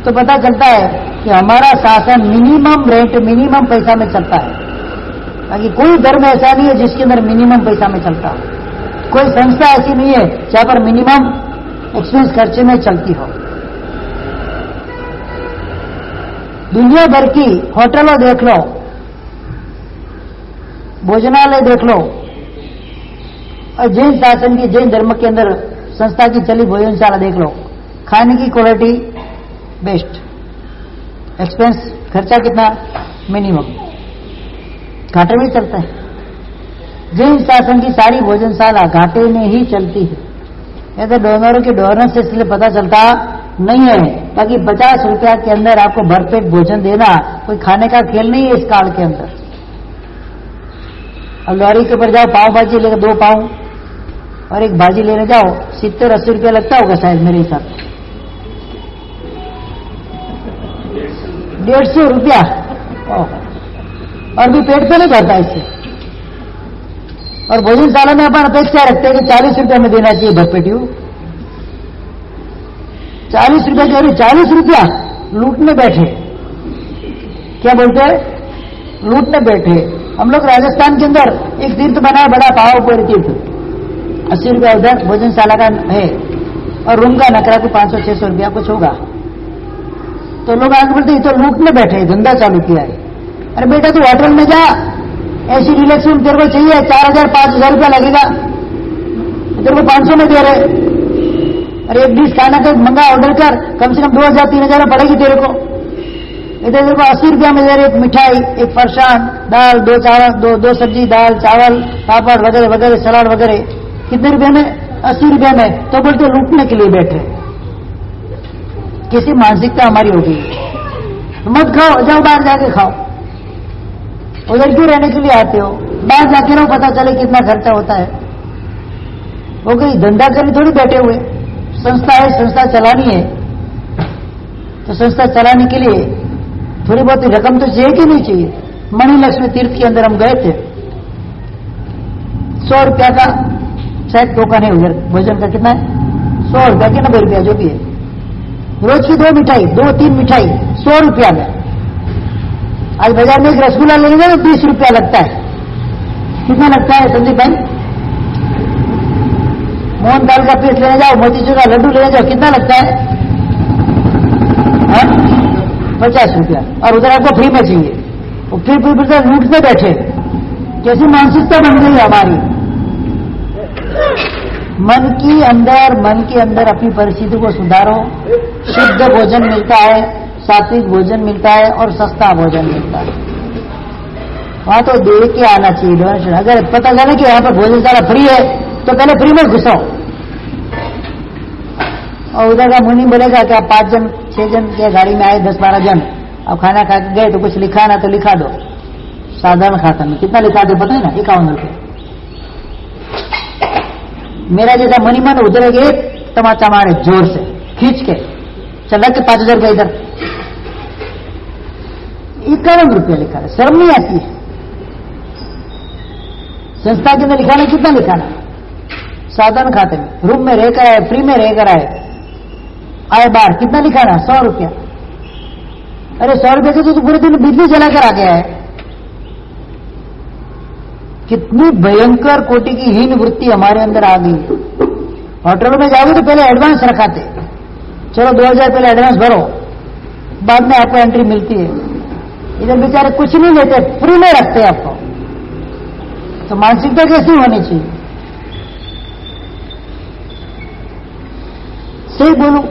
तो पता चलता है कि हमारा शासन मिनिमम रेट, मिनिमम पैसा में चलता है। बाकी कोई धर्म ऐसा नहीं है जिसके अंदर मिनिमम पैसा में चलता हो। कोई संस्था ऐसी नहीं है जहां पर मिनिमम एक्सपेंस खर्चे में चलती हो। दुनिया भर की होटलों देख लो, भोजनालय देख लो, और जैन शासन की, जैन धर्म के अंदर संस्था की चली भोजनशाला देख लो, खाने की क्वालिटी बेस्ट, एक्सपेंस खर्चा कितना मिनिमम, घाटे में चलता है। जैन शासन की सारी भोजनशाला घाटे में ही चलती है। यह तो डोनरों के डोनर से इसलिए पता चलता नहीं है, ताकि 50 रुपया के अंदर आपको भरपेट भोजन देना कोई खाने का खेल नहीं है इस काल के अंदर। अब लॉरी के ऊपर जाओ, पाव भाजी लेकर 2 पाव और एक भाजी लेने जाओ, 70-80 रुपया लगता होगा शायद मेरे हिसाब से। 150 रुपया, और भी पेट पे नहीं भरता इससे। और भोजनशाला में अपन अपेक्षा रखते हैं कि 40 रुपया में देना चाहिए भरपेटियों। 40 रुपया कह रही, 40 रुपया लूटने बैठे। क्या बोलते हैं? लूटने बैठे। हम लोग राजस्थान के अंदर एक तीर्थ बनाया, बड़ा पावापुरी तीर्थ, 80 रुपया उधर भोजनशाला का है, और रूम का नकरा को 500-600 रुपया कुछ होगा। तो लोग आगे बढ़ते, तो लूटने बैठे, धंधा चालू किया है। अरे बेटा तू होटल में जा, ऐसी रिलैक्स रूम तेरे को चाहिए, 4000-5000 रुपया लगेगा, तेरे को 500 में दे रहे। अरे एक डिश खाना का मंगा ऑर्डर कर, कम से कम 2000-3000 पड़ेगी तेरे को। इधर तेरे को 80 रुपया में दे रहे, एक मिठाई, एक फरसान, दाल, 2 चावल, दो सब्जी, दाल, चावल, पापड़ वगैरह वगैरह, सलाद वगैरह। कितने रुपए में? 80 रुपया में। तो बोलते लूटने के लिए बैठे। कैसी मानसिकता हमारी होगी। तो मत खाओ, जाओ बाहर जाके खाओ। उधर क्यों रहने के लिए आते हो? बाहर जाके रहो, पता चले कितना खर्चा होता है। वो कहीं धंधा करने थोड़ी बैठे हुए, संस्था है, संस्था चलानी है। तो संस्था चलाने के लिए थोड़ी बहुत रकम तो चाहिए कि नहीं चाहिए? मणि लक्ष्मी तीर्थ के अंदर हम गए थे, 100 रुपया का शायद टोकन है उधर भोजन का। कितना है? 100 रुपया के 90 रुपया जो भी है। रोज की 2 मिठाई, 2-3 मिठाई 100 रुपया में। आज बाजार में एक रसगुल्ला लेने जाओ 30 रुपया लगता है। कितना लगता है संदीप भाई? मोहन दाल का पीस लेने जाओ, मोतीचूर का लड्डू लेने जाओ, कितना लगता है? 50 रुपया। और उधर आपको फ्री में चाहिए। और फिर लूटने बैठे। कैसी मानसिकता बन गई हमारी। मन के अंदर अपनी परिस्थिति को सुधारो। शुद्ध भोजन मिलता है, सात्विक भोजन मिलता है, और सस्ता भोजन मिलता है। वहां तो देख के आना चाहिए डोनेशन। अगर पता चले कि यहाँ पर भोजनशाला फ्री है तो पहले फ्री में घुसाओ। और उधर का मुनि बोलेगा कि आप 5 जन 6 जन के गाड़ी में आए, 10-12 जन, अब खाना खा के गए तो कुछ लिखा ना तो लिखा दो। साधारण खाता में कितना लिखा दो पता है ना? 51 रुपये। मेरा जैसा मनीमन उधर एक तमाचा मारे जोर से खींच के, चल के 5000 रुपये इधर, 51 रुपये लिखा है। शर्म नहीं आती है? संस्था के अंदर लिखाना कितना लिखाना? साधारण खाते में, रूम में रहकर आए, फ्री में रहकर आए बाहर, कितना लिखाना? 100 रुपया। अरे 100 रुपये से तो पूरे दिन बिजली जलाकर आ गया है। कितनी भयंकर कोटि की हीन वृत्ति हमारे अंदर आ गई। होटलों में जाओगे तो पहले एडवांस रखाते, चलो 2000 पहले एडवांस भरो, बाद में आपको एंट्री मिलती है। इधर बेचारे कुछ नहीं लेते, फ्री में रखते आपको। तो मानसिकता कैसी होनी चाहिए? सही बोलूं,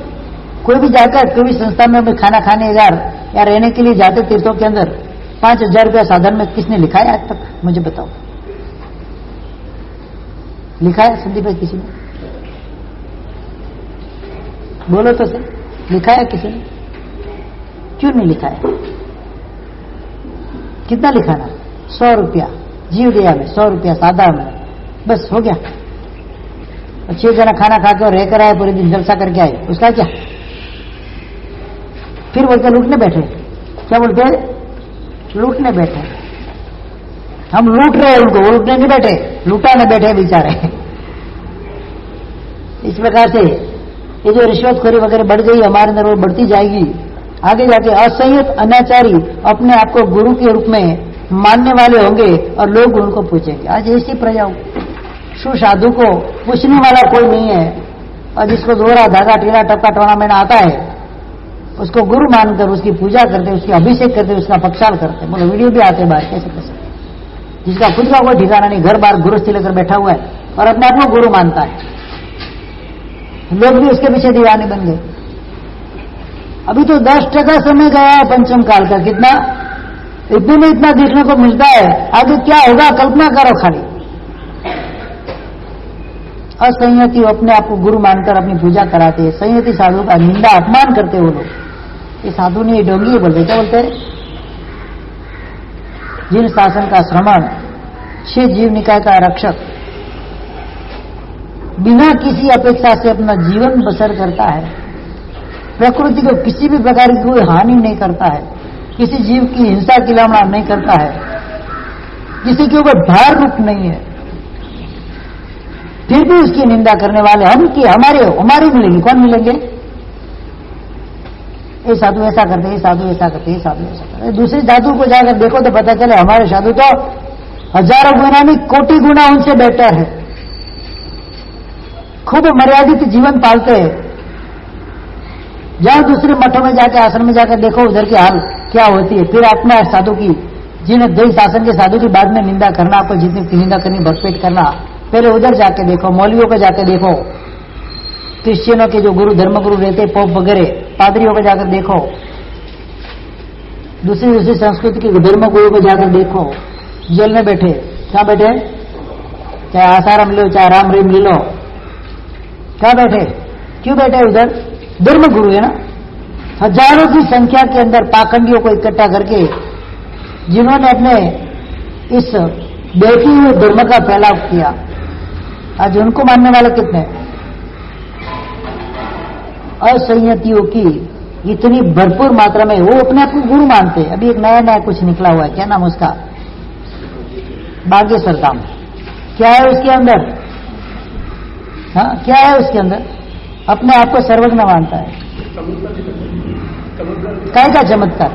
कोई भी जाकर कोई भी संस्था में खाना खाने या रहने के लिए जाते तीर्थों के अंदर 5000 रुपया साधन में किसने लिखा है आज तक? मुझे बताओ, लिखा है संदीप भाई किसी ने? बोलो तो सही, लिखा है किसी ने? क्यों नहीं लिखा है? कितना लिखाना? 100 रुपया जीव दया में, 100 रुपया साधारण में, बस हो गया। 6 जना खाना खाकर और रहकर आए, पूरे दिन जलसा करके आए, उसका क्या? फिर बोलते लूटने बैठे। क्या बोलते हैं? लूटने बैठे। हम लूट रहे हैं उनको, वो लूटने नहीं बैठे, लूटाने बैठे बेचारे। इस प्रकार से ये जो रिश्वतखोरी वगैरह बढ़ गई हमारे अंदर, वो बढ़ती जाएगी। आगे जाके असंयत अनाचारी अपने आप को गुरु के रूप में मानने वाले होंगे और लोग उनको पूछेंगे। आज ऐसी प्रजा, सुसाधु को पूछने वाला कोई नहीं है, और जिसको दोहरा धागा टीला टपका टूर्नामेंट आता है उसको गुरु मानकर उसकी पूजा करते, उसकी अभिषेक करते, उसका पक्षाल करते। बोलो वीडियो भी आते बाहर, कैसे कैसे जिसका खुद का कोई ठिकाना नहीं, घर बार गुरुस्थी लेकर बैठा हुआ है और अपने आप को गुरु मानता है। लोग भी उसके पीछे दीवाने बन गए। अभी तो 10% समय गया है पंचम काल का। कितना? इतने में इतना देखने को मिलता है, आगे क्या होगा कल्पना करो खाली। असंयति अपने आप को गुरु मानकर अपनी पूजा कराते हैं, संयति साधु का निंदा अपमान करते वो लोग। ये साधु नहीं, डोंगी बोलते। क्या बोलते हैं? जिन शासन का श्रवण 6 जीव निकाय का रक्षक बिना किसी अपेक्षा से अपना जीवन बसर करता है, प्रकृति को किसी भी प्रकार की कोई हानि नहीं करता है, किसी जीव की हिंसा की लामना नहीं करता है, किसी के ऊपर भार रूप नहीं है, फिर भी उसकी निंदा करने वाले हम की हमारे मिलेंगे। कौन मिलेंगे? ये साधु ऐसा करते, ये साधु ऐसा करते, ये साधु ऐसा करते। दूसरे साधु को जाकर देखो तो पता चले हमारे साधु तो हजारों गुना नहीं, कोटि गुना उनसे बेटर है। खूब मर्यादित जीवन पालते हैं। जहां दूसरे मठों में जाकर, आश्रम में जाकर देखो उधर की हाल क्या होती है। फिर अपना साधु की, जिन्हें देश शासन के साधु की बाद में निंदा करना, आपको जितनी निंदा करनी भरपेट करना, पहले उधर जाके देखो, मौलवियों को जाकर देखो, क्रिश्चियनों के जो गुरु धर्म गुरु रहते पोप वगैरह, पादरियों को जाकर देखो, दूसरी संस्कृति के धर्म गुरु को जाकर देखो, जेल में बैठे, कहां बैठे? चाहे आसाराम लो, चाहे राम रहीम ले लो, कहां बैठे? क्यों बैठे? उधर धर्म गुरु है ना। हजारों की संख्या के अंदर पाखंडियों को इकट्ठा करके जिन्होंने अपने इस बैठी हुए धर्म का फैलाव किया, आज उनको मानने वाले कितने? असंयतियों की इतनी भरपूर मात्रा में वो अपने आप को गुरु मानते हैं। अभी एक नया कुछ निकला हुआ है, क्या नाम उसका? बागेश्वर धाम। क्या है उसके अंदर? हाँ, क्या है उसके अंदर? अपने आप को सर्वज्ञ मानता है। काय का चमत्कार?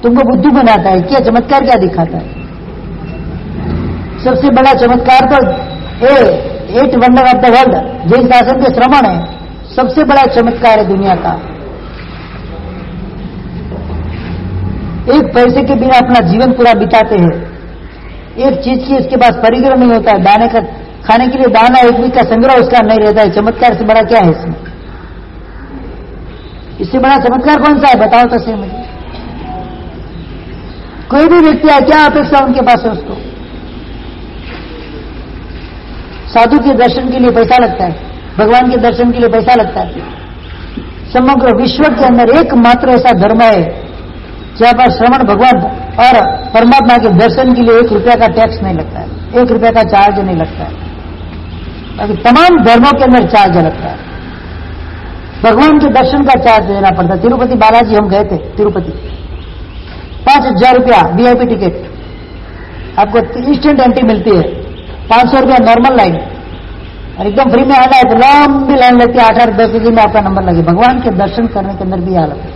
तुमको बुद्धू बनाता है क्या? चमत्कार क्या दिखाता है? सबसे बड़ा चमत्कार तो 8 wonder of the world Jain शासन के श्रवण है, सबसे बड़ा चमत्कार है दुनिया का। एक पैसे के बिना अपना जीवन पूरा बिताते हैं, एक चीज की इसके पास परिग्रह नहीं होता है, दाने का खाने के लिए दाना एक वीक का संग्रह उसका नहीं रहता है। चमत्कार से बड़ा क्या है इसमें? इससे बड़ा चमत्कार कौन सा है? बताओ तो सही मुझे। कोई भी व्यक्ति है, क्या अपेक्षा उनके पास है उसको? साधु के दर्शन के लिए पैसा लगता है, भगवान के दर्शन के लिए पैसा लगता है। समग्र विश्व के अंदर एकमात्र ऐसा धर्म है जहां पर श्रवण भगवान और परमात्मा के दर्शन के लिए 1 रुपया का टैक्स नहीं लगता है, 1 रुपया का चार्ज नहीं लगता है। बाकी तमाम धर्मों के अंदर चार्ज लगता है। भगवान के दर्शन का चार्ज देना पड़ता है। तिरुपति बालाजी हम गए थे, तिरुपति 5000 रुपया वीआईपी टिकट, आपको इंस्टेंट एंट्री मिलती है। 500 रुपया नॉर्मल लाइन, और एकदम फ्री में आना है तो लंबी लाइन लगती है। 8-10 दिन में आपका नंबर लगे। भगवान के दर्शन करने के अंदर भी हालत है,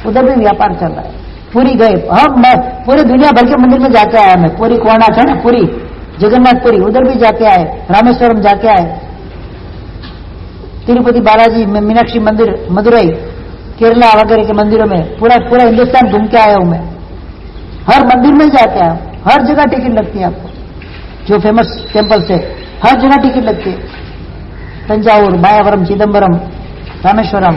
उधर भी व्यापार चल रहा है। पूरी गए हम, मैं पूरी दुनिया भर के मंदिर में जाके आया। मैं पूरी कोणार्क है ना, पूरी जगन्नाथपुरी, उधर भी जाके आए, रामेश्वरम जाके आए, तिरुपति बालाजी में, मीनाक्षी मंदिर, मदुरई, केरला वगैरह के मंदिरों में पूरा हिंदुस्तान घूम के आया हूं मैं। हर मंदिर में जाके आया, हर जगह टिकट लगती है आपको, जो फेमस टेम्पल से हर जगह टिकट लगती है। तंजावुर, मायावरम, चिदम्बरम, रामेश्वरम,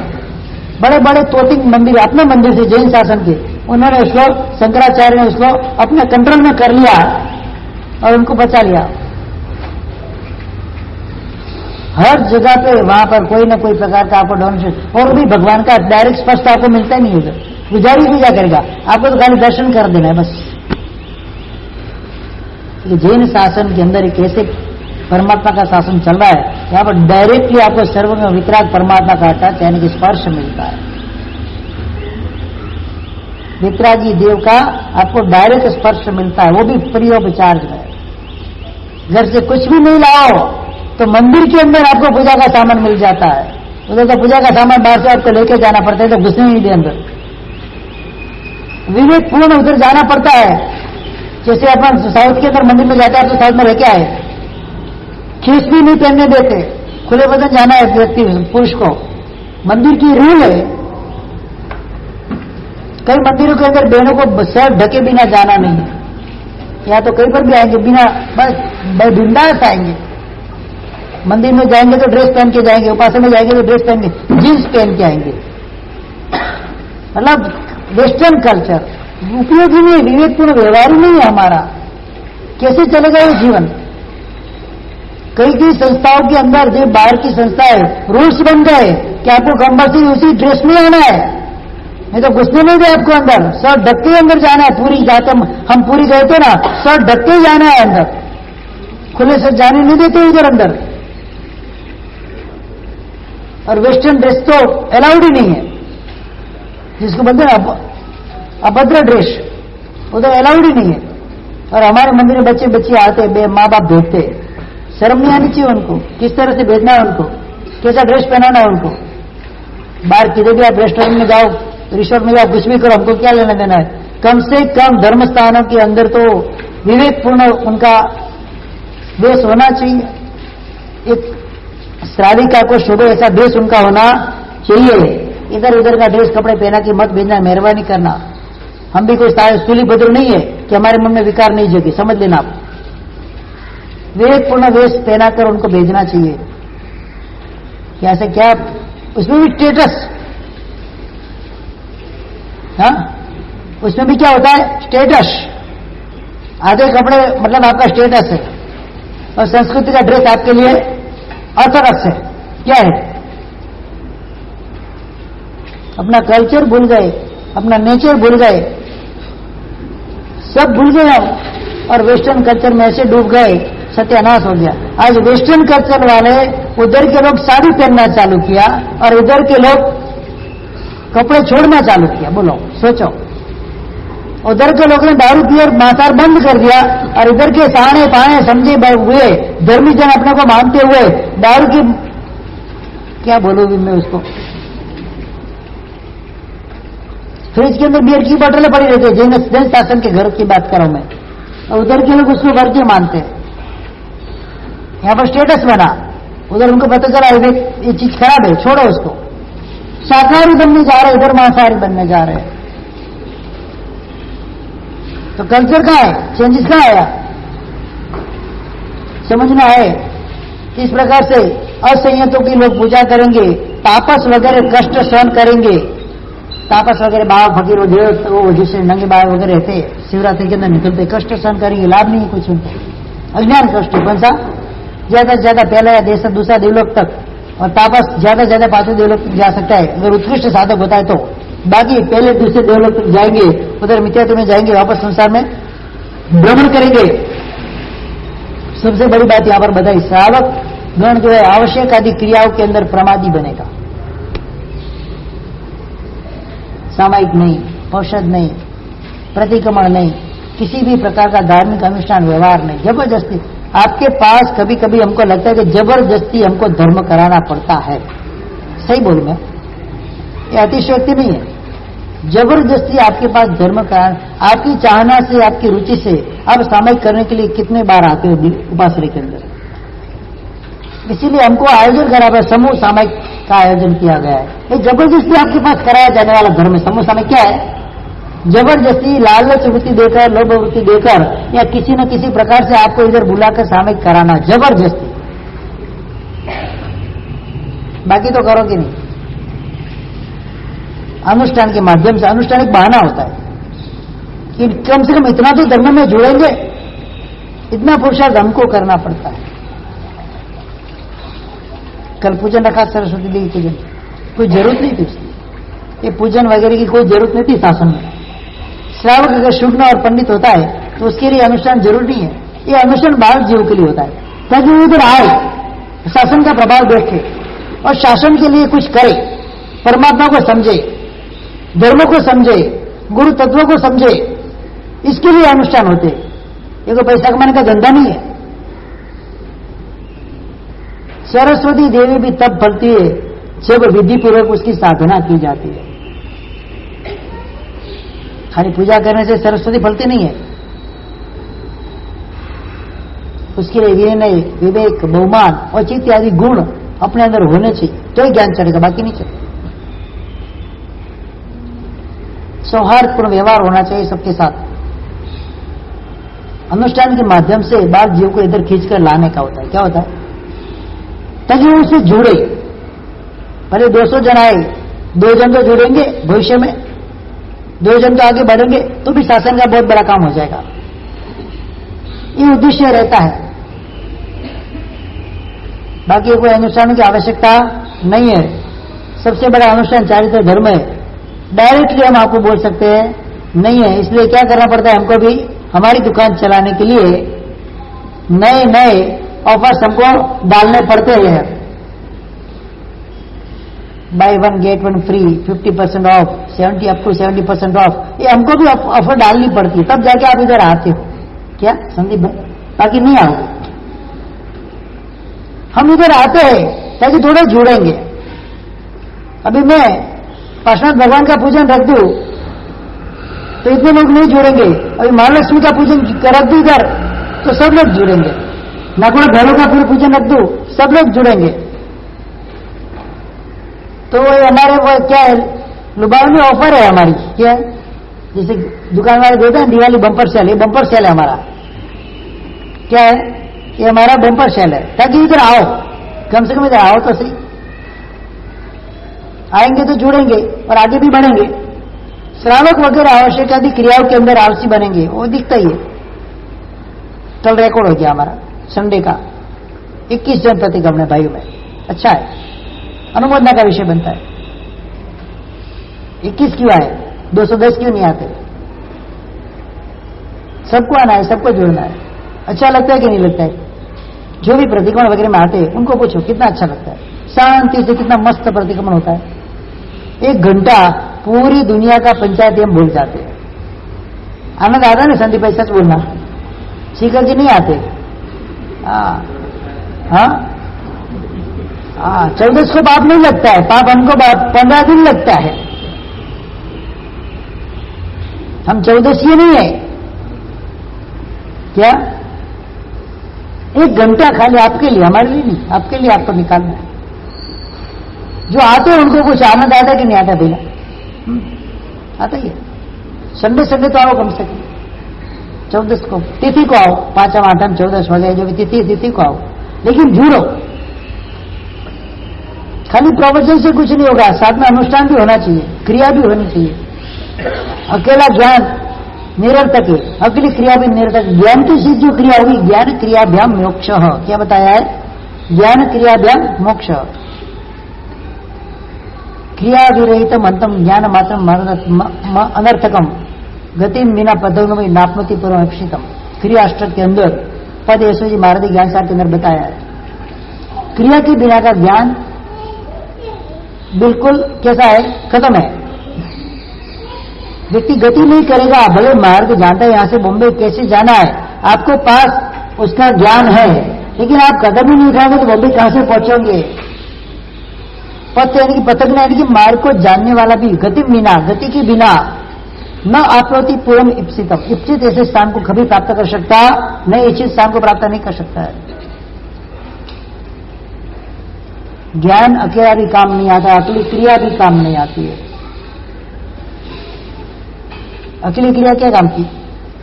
बड़े बड़े तोतिंग मंदिर अपने मंदिर से जैन शासन के, उन्होंने उसको, शंकराचार्य ने उसको अपने कंट्रोल में कर लिया और उनको बचा लिया। हर जगह पे वहां पर कोई ना कोई प्रकार का आपको डोनेशन, और भी भगवान का डायरेक्ट स्पष्ट आपको मिलता ही नहीं उधर, गुजारिश भी क्या करेगा, आपको तो खाली दर्शन कर देना है बस। जैन शासन के अंदर एक ऐसे परमात्मा का शासन चल रहा है, यहाँ पर डायरेक्टली आपको सर्वज्ञ वितराग परमात्मा का टच यानी कि स्पर्श मिलता है। वितरागी देव का आपको डायरेक्ट स्पर्श मिलता है, वो भी फ्री ऑफ चार्ज है। घर से कुछ भी नहीं लाओ तो मंदिर के अंदर आपको पूजा का सामान मिल जाता है। उधर तो पूजा का सामान बाहर से आपको लेके जाना पड़ता है, तो घुसने नहीं दे अंदर। विवेक पूर्ण उधर जाना पड़ता है। जैसे अपन साउथ के अंदर मंदिर में जाते हैं, तो साउथ में लेके आए, खीस भी नहीं पहनने देते, खुले बदन जाना है व्यक्ति पुरुष को, मंदिर की रूल है। कई मंदिरों के अंदर बहनों को सर ढके बिना जाना नहीं है, या तो कहीं पर भी आएंगे बिना बस बिंदास आएंगे। मंदिर में जाएंगे तो ड्रेस पहन के जाएंगे, उपासना में जाएंगे तो ड्रेस पहन के, जींस पहन के आएंगे। मतलब वेस्टर्न कल्चर उपयोगी नहीं, विवेकपूर्ण व्यवहार ही नहीं है हमारा। कैसे चलेगा ये जीवन? कई संस्थाओं के अंदर जो बाहर की संस्थाएं रूल्स बन गए कि आपको कंपल्सरी उसी ड्रेस में आना है, नहीं तो घुसने नहीं दे आपको अंदर। सर ढक के अंदर जाना है। पूरी जाते हम पूरी गए थे ना, सर ढक के जाना है अंदर, खुले से जाने नहीं देते उधर अंदर। और वेस्टर्न ड्रेस तो अलाउड ही नहीं है, जिसको बोलते हैं अभद्र ड्रेस, उधर अलाउड ही नहीं है। और हमारे मंदिर में बच्चे बच्चे आते, माँ बाप भेजते, शर्म नहीं आनी चाहिए उनको? किस तरह से भेजना है उनको, कैसा ड्रेस पहनाना है उनको? बाहर किधर भी आप रेस्टोरेंट में जाओ, रिसोर्ट में जाओ, कुछ भी करो, हमको क्या लेना देना है? कम से कम धर्म स्थानों के अंदर तो विवेकपूर्ण उनका वेश होना चाहिए। एक श्राविका को शुभ ऐसा ड्रेस उनका होना चाहिए। इधर उधर का ड्रेस कपड़े पहना के मत भेजना, मेहरबानी करना। हम भी कोई स्थूली बद्र नहीं है कि हमारे मन में विकार नहीं जगे, समझ लेना आप। विवेकपूर्ण वेश पहनाकर उनको भेजना चाहिए। क्या से क्या उसमें भी स्टेटस, हाँ उसमें भी क्या होता है? स्टेटस। आधे कपड़े मतलब आपका स्टेटस है, और संस्कृति का ड्रेस आपके लिए ऑर्थोडॉक्स है। क्या है? अपना कल्चर भूल गए, अपना नेचर भूल गए, सब भूल गए हम, और वेस्टर्न कल्चर में ऐसे डूब गए, सत्यानाश हो गया। आज वेस्टर्न कल्चर वाले उधर के लोग साड़ी पहनना चालू किया और इधर के लोग कपड़े छोड़ना चालू किया। बोलो, सोचो। उधर के लोगों ने दारू पी और मांसाहार बंद कर दिया, और इधर के सहाने पाने समझे हुए धर्मी जन अपने को मानते हुए दारू की, क्या बोलूंगी मैं उसको, फ्रिज के अंदर बियर की बोतलें पड़ी रहती है। जैन शासन के घर की बात कर रहा हूं मैं, और उधर के लोग उसको घर के मानते हैं। यहां पर स्टेटस बना, उधर उनको पता चला ये चीज खराब है, छोड़ो उसको। शाकाहारी बनने जा रहे, इधर मांसाहारी बनने जा रहे हैं। तो कल्चर कहां है? चेंजेस कहां आया? समझना है। इस प्रकार से असंयतों की लोग पूजा करेंगे, तापस वगैरह कष्ट सहन करेंगे। तापस वगैरह बाबा फकीर वो देव, वो जिससे नंगे बाबा वगैरह रहते, शिवरात्रि के अंदर निकलते, कष्ट सहन करेंगे, लाभ नहीं है कुछ उनको। अज्ञान कष्ट कौन सा? ज्यादा से ज्यादा पहला या दूसरा देवलोक तक, और तापस ज्यादा से ज्यादा 5वें देवलोक तक जा सकता है अगर उत्कृष्ट साधक होता है तो। बाकी पहले दूसरे देवलोक तक जाएंगे, उधर मिथ्यात्व में जाएंगे, वापस संसार में भ्रमण करेंगे। सबसे बड़ी बात यहां पर बताई, श्रावक गण जो है आवश्यक आदि क्रियाओं के अंदर प्रमादी बनेगा। सामायिक नहीं, औषध नहीं, प्रतिक्रमण नहीं, किसी भी प्रकार का धार्मिक अनुष्ठान व्यवहार नहीं। जबरदस्ती आपके पास कभी कभी हमको लगता है कि जबरदस्ती हमको धर्म कराना पड़ता है। सही बोलूं मैं? ये अतिशयोक्ति नहीं है। जबरदस्ती आपके पास धर्म कराना, आपकी चाहना से, आपकी रुचि से आप सामायिक करने के लिए कितने बार आते हो उपासना के अंदर? इसीलिए हमको आयोजन करा हुआ समूह सामायिक का आयोजन किया गया है। ये जबरदस्ती आपके पास कराया जाने वाला धर्म समूह सामायिक क्या है? जबरदस्ती लालच वृत्ति देकर, लोभ वृत्ति देकर, या किसी न किसी प्रकार से आपको इधर बुलाकर सामायिक कराना, जबरदस्ती। बाकी तो करोगे नहीं। अनुष्ठान के माध्यम से, अनुष्ठान एक बहाना होता है कि कम से कम इतना तो धर्म में जुड़ेंगे, इतना पुरुषार्थ हमको करना पड़ता है। कल पूजन रखा, सरस्वती देवी पूजन, कोई जरूरत नहीं थी उसकी, ये पूजन वगैरह की कोई जरूरत नहीं थी शासन में। श्रावक अगर शुभ और पंडित होता है तो उसके लिए अनुष्ठान जरूरी नहीं है। ये अनुष्ठान बाहर जीव के लिए होता है, ताकि वो उधर आए, शासन का प्रभाव देखे और शासन के लिए कुछ करे, परमात्मा को समझे, धर्म को समझे, गुरु तत्वों को समझे। इसके लिए अनुष्ठान होते। ये कोई पैसा कमाने का धंधा नहीं है। सरस्वती देवी भी तब फलती है जब विधि पूर्वक उसकी साधना की जाती है। खाली पूजा करने से सरस्वती फलती नहीं है। उसके लिए विनय, विवेक, बहुमान और चित्त आदि गुण अपने अंदर होने चाहिए, तो ही ज्ञान चलेगा, बाकी नहीं चलेगा। सौहार्दपूर्ण व्यवहार होना चाहिए सबके साथ। अनुष्ठान के माध्यम से बाल जीव को इधर खींचकर लाने का होता है। क्या होता है? ताकि वो उससे जुड़े। पहले 200 जन आए, 2 जन तो जुड़ेंगे, भविष्य में 2 जन तो आगे बढ़ेंगे तो भी शासन का बहुत बड़ा काम हो जाएगा। ये उद्देश्य रहता है। बाकी कोई अनुष्ठान की आवश्यकता नहीं है। सबसे बड़ा अनुष्ठान चारित्र धर्म है। डायरेक्टली हम आपको बोल सकते हैं नहीं है। इसलिए क्या करना पड़ता है हमको भी, हमारी दुकान चलाने के लिए नए नए ऑफर्स हमको डालने पड़ते हैं। Buy 1 get 1 free, 50% off, 70 up to 70% off, ये हमको भी ऑफर डालनी पड़ती है, तब जाके आप इधर आते हो। क्या संदीप भाई? बाकी नहीं आओगे। हम इधर आते हैं ताकि थोड़ा जुड़ेंगे। अभी मैं पार्श्वनाथ भगवान का पूजन रख दूं तो इतने लोग नहीं जुड़ेंगे। अभी महालक्ष्मी का पूजन रख दूं इधर तो सब लोग जुड़ेंगे। नागुड़ा भैरव का पूरा पूजन रख दूं, सब लोग जुड़ेंगे। तो वो हमारे वो क्या है, लुभावनी ऑफर है हमारी। क्या है? जैसे दुकान वाले देते हैं दिवाली बम्पर सेल, ये बम्पर सेल है हमारा। क्या है? ये हमारा बम्पर सेल है, ताकि इधर आओ, कम से कम इधर आओ तो सही। आएंगे तो जुड़ेंगे और आगे भी बढ़ेंगे। श्रावक वगैरह आवश्यक आदि क्रियाओं के अंदर आलसी बनेंगे, वो दिखता ही है। कल रिकॉर्ड हो गया हमारा संडे का 21 जन प्रतिगमन भाइयों में। अच्छा है, अनुमोदना का विषय बनता है। 21 क्यों आए, 210 क्यों नहीं आते? सबको आना है, सबको जुड़ना है। अच्छा लगता है कि नहीं लगता है? जो भी प्रतिक्रमण वगैरह में आते हैं उनको पूछो कितना अच्छा लगता है। शांति से कितना मस्त प्रतिक्रमण होता है। 1 घंटा पूरी दुनिया का पंचायत हम भूल जाते हैं। आनंद आता है ना संदीप भाई? सच बोलना, सीकर जी नहीं आते? हाँ 14 को पाप नहीं लगता है, पाप हमको 15 दिन लगता है। हम 14 नहीं है क्या? 1 घंटा खाली आपके लिए, हमारे लिए नहीं, आपके लिए आपको निकालना है। जो आते हैं उनको कुछ आनंद आता है कि नहीं आता भैया? आता ही है। संडे संडे तो आओ कम से कम। 14 को तिथि को आओ, 5, 8, 14 वगैरह जो भी तिथि को आओ, लेकिन जुड़ो। खाली प्रवचन से कुछ नहीं होगा, साथ में अनुष्ठान भी होना चाहिए, क्रिया भी होनी चाहिए। अकेला ज्ञान निरर्थक है, अकेली क्रिया भी निरर्थक। ज्ञान की सिद्ध जो क्रिया होगी, ज्ञान क्रियाभ्याम मोक्ष। क्या बताया है? ज्ञान क्रियाभ्याम मोक्ष। क्रिया विरहित अंतम ज्ञान मात्र अनर्थकम गति बिना पदों नापमति पूर्व अक्षितम। क्रिया अष्टक के अंदर पद यशो जी महाराज ज्ञान सार के अंदर बताया है, क्रिया के बिना का ज्ञान बिल्कुल कैसा है, खत्म है। व्यक्ति गति नहीं करेगा, भले मार्ग जानता है यहां से बॉम्बे कैसे जाना है, आपको पास उसका ज्ञान है, लेकिन आप कदम ही नहीं उठाएंगे तो बॉम्बे कहां से पहुंचोगे? पथ यानी कि पथक यानी कि मार्ग को जानने वाला भी गति बिना, गति के बिना न आपनोति पूर्व इप्सितम। इप्सित ऐसे स्थान को कभी प्राप्त कर सकता, न इच्छित स्थान को प्राप्त नहीं कर सकता है। ज्ञान अकेला भी काम नहीं आता, अकेली क्रिया भी काम नहीं आती है। अकेली क्रिया क्या काम की?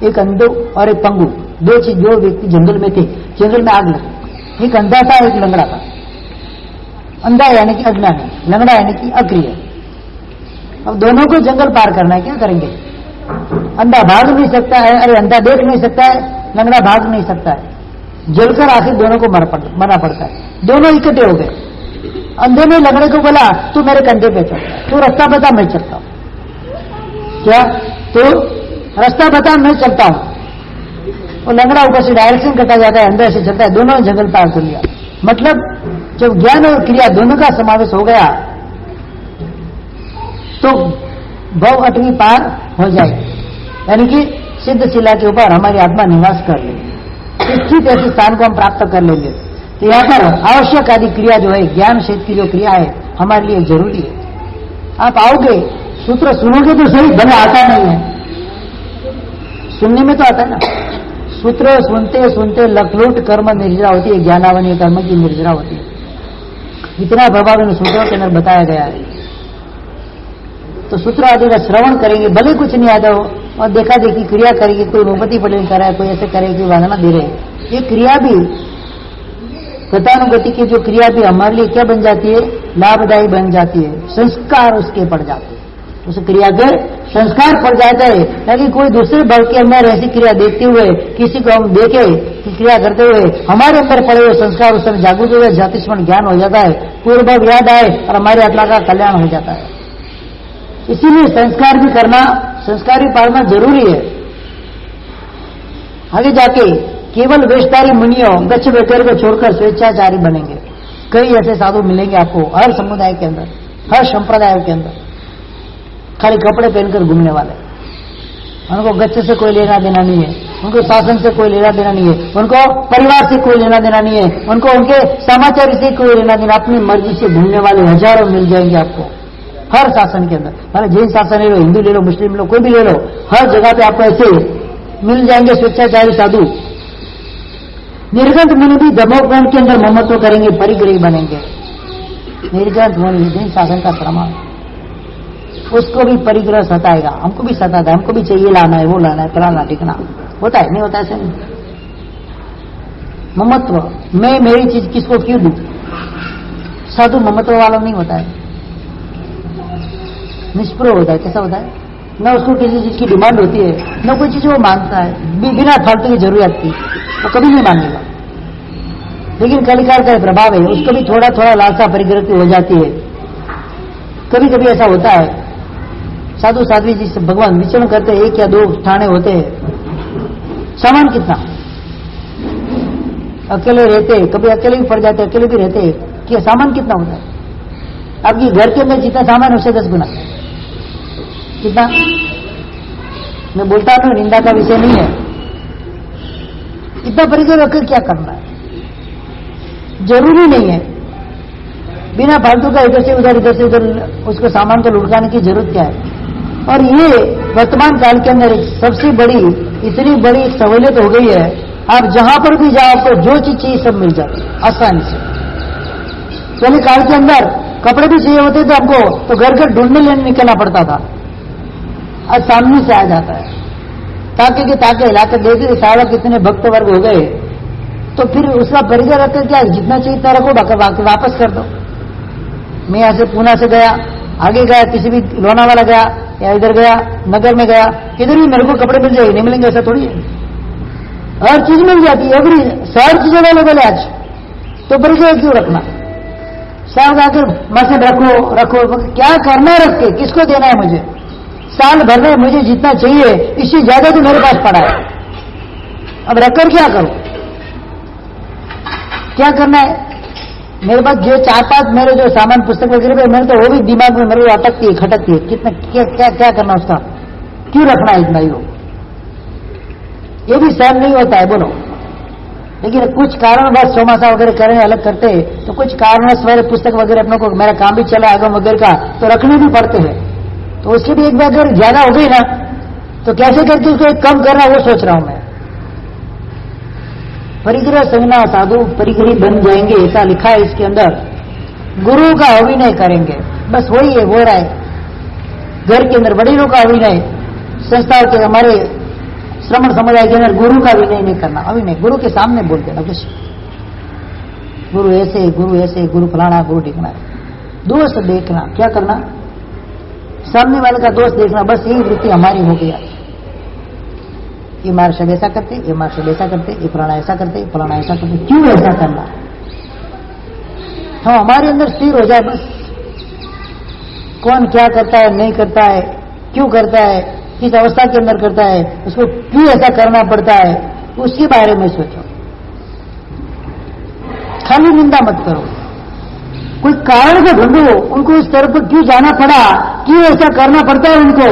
एक अंधो और एक पंगु, 2 चीज, 2 व्यक्ति जंगल में थे, जंगल में आग लगी। एक अंधा था, एक लंगड़ा था। अंधा यानी कि अज्ञानी, लंगड़ा यानी कि अक्रिय। अब दोनों को जंगल पार करना है, क्या करेंगे? अंधा भाग नहीं सकता है, अरे अंधा देख नहीं सकता है, लंगड़ा भाग नहीं सकता है। जलकर आखिर दोनों को मरना पड़ता है। दोनों इकट्ठे हो गए। अंधे ने लंगड़े को बोला, तू मेरे कंधे पे चल, तू रास्ता बता, मैं चलता हूं। क्या? तो रास्ता बता, मैं चलता हूं। वो लंगड़ा ऊपर से डायरेक्शन करता जाता है, अंदर से चलता है, दोनों ने जंगल पार कर लिया। मतलब जब ज्ञान और क्रिया दोनों का समावेश हो गया तो भव अटवी पार हो जाएगी, यानी कि सिद्ध शिला के ऊपर हमारी आत्मा निवास कर लेगी। इच्छित ऐसे स्थान को हम प्राप्त कर लेंगे। तो यहाँ पर आवश्यक आदि क्रिया जो है, ज्ञान क्षेत्र की जो क्रिया है, हमारे लिए जरूरी है। आप आओगे, सूत्र सुनोगे तो सही, भले आता नहीं है, सुनने में तो आता है ना। सूत्र सुनते सुनते लखलूट कर्म निर्जरा होती है, ज्ञानावनी कर्म की निर्जरा होती है। इतना प्रभाव इन सूत्रों के अंदर बताया गया है। तो सूत्र आदि का श्रवण करेंगे, भले कुछ नहीं आता हो, और देखा देखी क्रिया करेगी, कोई मोमबत्ती पटेल कर रहा है, कोई ऐसे करे, कोई वंदना दे रहे, ये क्रिया भी गतानुगति की जो क्रिया भी हमारे लिए क्या बन जाती है, लाभदायी बन जाती है, संस्कार उसके पड़ जाते हैं, उस क्रिया के संस्कार पड़ जाता है। ताकि कोई दूसरे बल के अंदर ऐसी क्रिया देखते हुए किसी को हम देखे कि क्रिया करते हुए हमारे अंदर पड़े हुए संस्कार उस समय जागृत हुए, जातिस्मरण ज्ञान हो जाता है, पूर्व याद आए और हमारे आत्मा का कल्याण हो जाता है। इसीलिए संस्कार भी करना, संस्कार भी पालना जरूरी है। आगे जाके केवल वेशधारी मुनियों गच्छ वगैरह को छोड़कर स्वेच्छाचारी बनेंगे। कई ऐसे साधु मिलेंगे आपको हर समुदाय के अंदर, हर संप्रदाय के अंदर, खाली कपड़े पहनकर घूमने वाले। उनको गच्छ से कोई लेना देना नहीं है, उनको शासन से कोई लेना देना नहीं है, उनको परिवार से कोई लेना देना नहीं है, उनको उनके समाचार से कोई लेना देना। अपनी मर्जी से घूमने वाले हजारों मिल जाएंगे आपको हर शासन के अंदर। माने जैन शासन ले लो, हिंदू ले लो, मुस्लिम ले लो, कोई भी ले लो, हर जगह पे आपको ऐसे मिल जाएंगे स्वेच्छाचारी साधु। निर्गंत मुनि भी दमोपन के अंदर ममत्व करेंगे, परिग्रही बनेंगे। निर्गंत मुनि जैन शासन का प्रमाण, उसको भी परिग्रह सताएगा, हमको भी सताता है, हमको भी चाहिए, लाना है, वो लाना है, फलाना टिकना होता है, नहीं होता ऐसे नहीं। ममत्व, मैं मेरी चीज किसको क्यों दूं? साधु ममत्व वाला नहीं होता है, निष्प्रो होता है। कैसा होता है? न उसको किसी चीज की डिमांड होती है, न कोई चीज वो मांगता है, बिना फालतू की जरूरत की वो कभी नहीं मांगेगा। लेकिन कलिकाल का प्रभाव है, उसको भी थोड़ा थोड़ा लालसा परिग्रह हो जाती है। कभी कभी ऐसा होता है, साधु साध्वी जी से भगवान विचरण करते, एक या दो ठाणे होते हैं, सामान कितना, अकेले रहते, कभी अकेले भी पड़ जाते, अकेले भी रहते, कि सामान कितना होता है? आपकी घर के अंदर जितना सामान उससे 10 गुना। कितना? मैं बोलता हूं, निंदा का विषय नहीं है। इतना परिचय रखकर क्या करना है? जरूरी नहीं है, बिना फालतू का इधर से उधर उसको सामान को लुढ़काने की जरूरत क्या है? और ये वर्तमान काल के अंदर सबसे बड़ी, इतनी बड़ी सहूलियत हो गई है, आप जहां पर भी जाओ आपको जो चीज चाहिए सब मिल जाती है आसानी से। पहले काल के अंदर कपड़े भी चाहिए होते थे हमको तो घर घर ढूंढने लेने निकलना पड़ता था, आज सामने से आ जाता है। ताके के ताके हिलाकर देखिए सारा कितने भक्त वर्ग हो गए, तो फिर उसका परिचय रखकर क्या, जितना चाहिए इतना रखो, वापस कर दो। मैं यहां से पूना से गया, आगे गया, किसी भी लोनावाला गया या इधर गया, नगर में गया, किधर भी मेरे को कपड़े मिल जाएंगे, नहीं मिलेंगे ऐसा थोड़ी है। हर चीज मिल जाती है, एवरी सारी चीजें अवेलेबल है आज, तो परिचय क्यों रखना? साल आकर मशीन रखो, क्या करना है रख के, किसको देना है मुझे? साल भर में मुझे जितना चाहिए इससे ज्यादा तो मेरे पास पड़ा है, अब रखकर क्या करूं? क्या करना है? मेरे पास जो 4-5 मेरे जो सामान पुस्तक वगैरह पे मेरे तो वो भी दिमाग में मेरे अटकती है, खटकती है, कितना क्या करना उसका, क्यों रखना है इतना? ये भी सहन नहीं होता है, बोलो। लेकिन कुछ कारणवश चौमासा वगैरह करें, अलग करते हैं, तो कुछ कारणवश मेरे पुस्तक वगैरह अपनों को, मेरा काम भी चला आगम वगैरह का, तो रखने भी पड़ते हैं। तो उसकी भी एक बार अगर ज्यादा हो गई ना, तो कैसे करके उसको एक कम करना वो सोच रहा हूं मैं। परिग्रह संज्ञा साधु परिग्रही बन जाएंगे, ऐसा लिखा है इसके अंदर। गुरु का अभिनय करेंगे, बस वही है, हो रहा है घर के अंदर वडीलों का अभिनय, संस्थाओं के हमारे श्रमण समुदाय के अंदर गुरु का अभिनय नहीं करना। अभिनय गुरु के सामने बोल देना, कुछ गुरु ऐसे, गुरु फलाना, गुरु ढिकना, दोष देखना, क्या करना? सामने वाले का दोष देखना, बस यही वृत्ति हमारी हो गया। ये महाराष्ट्र ऐसा करते, ये महाराष्ट्र ऐसा करते, ये फलाना ऐसा करते, फलाना ऐसा करते, क्यों ऐसा करना? हम हमारे अंदर स्थिर हो जाए बस। कौन क्या करता है, नहीं करता है, क्यों करता है, किस अवस्था के अंदर करता है, उसको क्यों ऐसा करना पड़ता है, उसके बारे में सोचो। खाली निंदा मत करो, कोई कारण को ढूंढो, उनको उस तरफ पर क्यों जाना पड़ा, क्यों ऐसा करना पड़ता है उनको,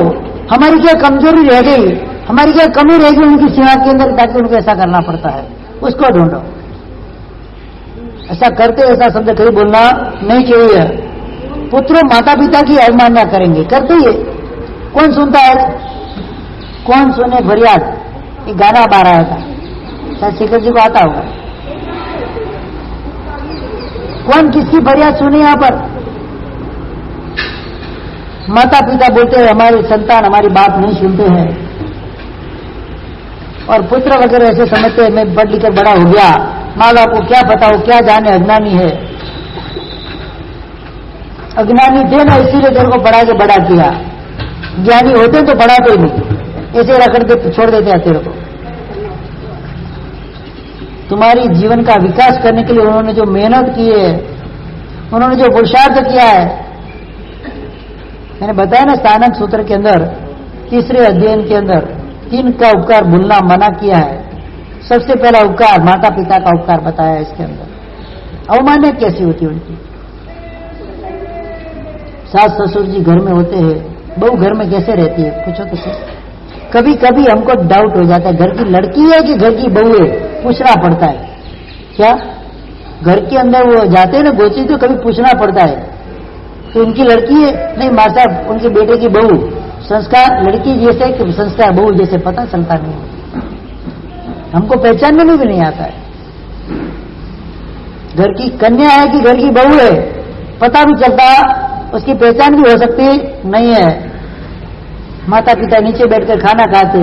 हमारी क्या कमजोरी रह गई, हमारी क्या कमी रह गई उनकी सेवा के अंदर, ताकि उनको ऐसा करना पड़ता है, उसको ढूंढो। ऐसा करते, ऐसा शब्द कहीं बोलना नहीं चाहिए। पुत्र माता पिता की अवमानना करेंगे, करते ही कौन सुनता है, कौन सुने फरियाद? ये गाना बा रहा था, शायद शेखर जी को आता होगा। कौन किसकी फरियाद सुने? यहां पर माता पिता बोलते हैं हमारे संतान हमारी बात नहीं सुनते हैं, और पुत्र वगैरह ऐसे समझते हैं मैं पढ़ लिख कर बड़ा हो गया, माँ बाप को क्या पता हो, क्या जाने, अज्ञानी है। अज्ञानी थे ना, इसीलिए तेरे को पढ़ा के बड़ा किया। ज्ञानी होते तो पढ़ाते नहीं, ऐसे रखते छोड़ देते हैं तेरे को। तुम्हारी जीवन का विकास करने के लिए उन्होंने जो मेहनत की है, उन्होंने जो पुरुषार्थ किया है, मैंने बताया ना स्थानक सूत्र के अंदर तीसरे अध्ययन के अंदर 3 का उपकार भूलना मना किया है। सबसे पहला उपकार माता पिता का उपकार बताया है इसके अंदर। अवमान्य कैसी होती है उनकी। सास ससुर जी घर में होते हैं, बहू घर में कैसे रहती है, पूछो तो सही। कभी कभी हमको डाउट हो जाता है घर की लड़की है कि घर की बहू है, पूछना पड़ता है। क्या घर के अंदर वो जाते हैं ना गोची, तो कभी पूछना पड़ता है तो उनकी लड़की है, नहीं माँ साहब उनके बेटे की बहू। संस्कार लड़की जैसे कि संस्कार बहू जैसे पता चलता नहीं, हमको पहचानने में भी नहीं आता है। घर की कन्या है कि घर की बहू है पता भी चलता, उसकी पहचान भी हो सकती नहीं है। माता पिता नीचे बैठकर खाना खाते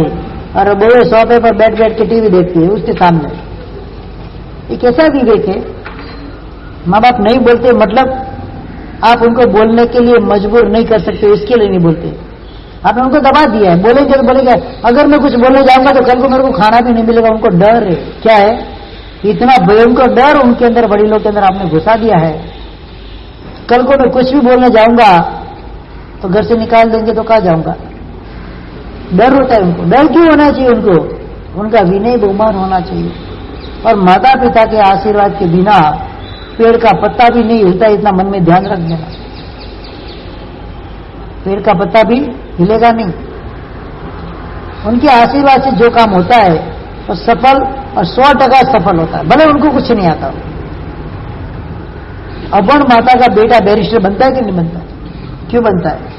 और बहू सोफे पर बैठ बैठ के टीवी देखती है उसके सामने। ये कैसा विवेक है। माँ बाप नहीं बोलते मतलब आप उनको बोलने के लिए मजबूर नहीं कर सकते, इसके लिए नहीं बोलते। आपने उनको दबा दिया है, बोलेंगे तो बोलेंगे अगर मैं कुछ बोलने जाऊंगा तो कल को मेरे को खाना भी नहीं मिलेगा। उनको डर है, क्या है, इतना भयंकर डर उनके अंदर, बड़ी लोग के अंदर आपने घुसा दिया है। कल को मैं कुछ भी बोलने जाऊंगा तो घर से निकाल देंगे तो कहाँ जाऊंगा। डर होता है उनको। डर क्यों होना चाहिए उनको, उनका विनय बहुमान होना चाहिए। और माता पिता के आशीर्वाद के बिना पेड़ का पत्ता भी नहीं हिलता, इतना मन में ध्यान रख देना। पेड़ का पत्ता भी हिलेगा नहीं। उनके आशीर्वाद से जो काम होता है वो सफल और 100% सफल होता है, भले उनको कुछ नहीं आता। अबण माता का बेटा बैरिस्टर बनता है कि नहीं बनता? क्यों बनता है?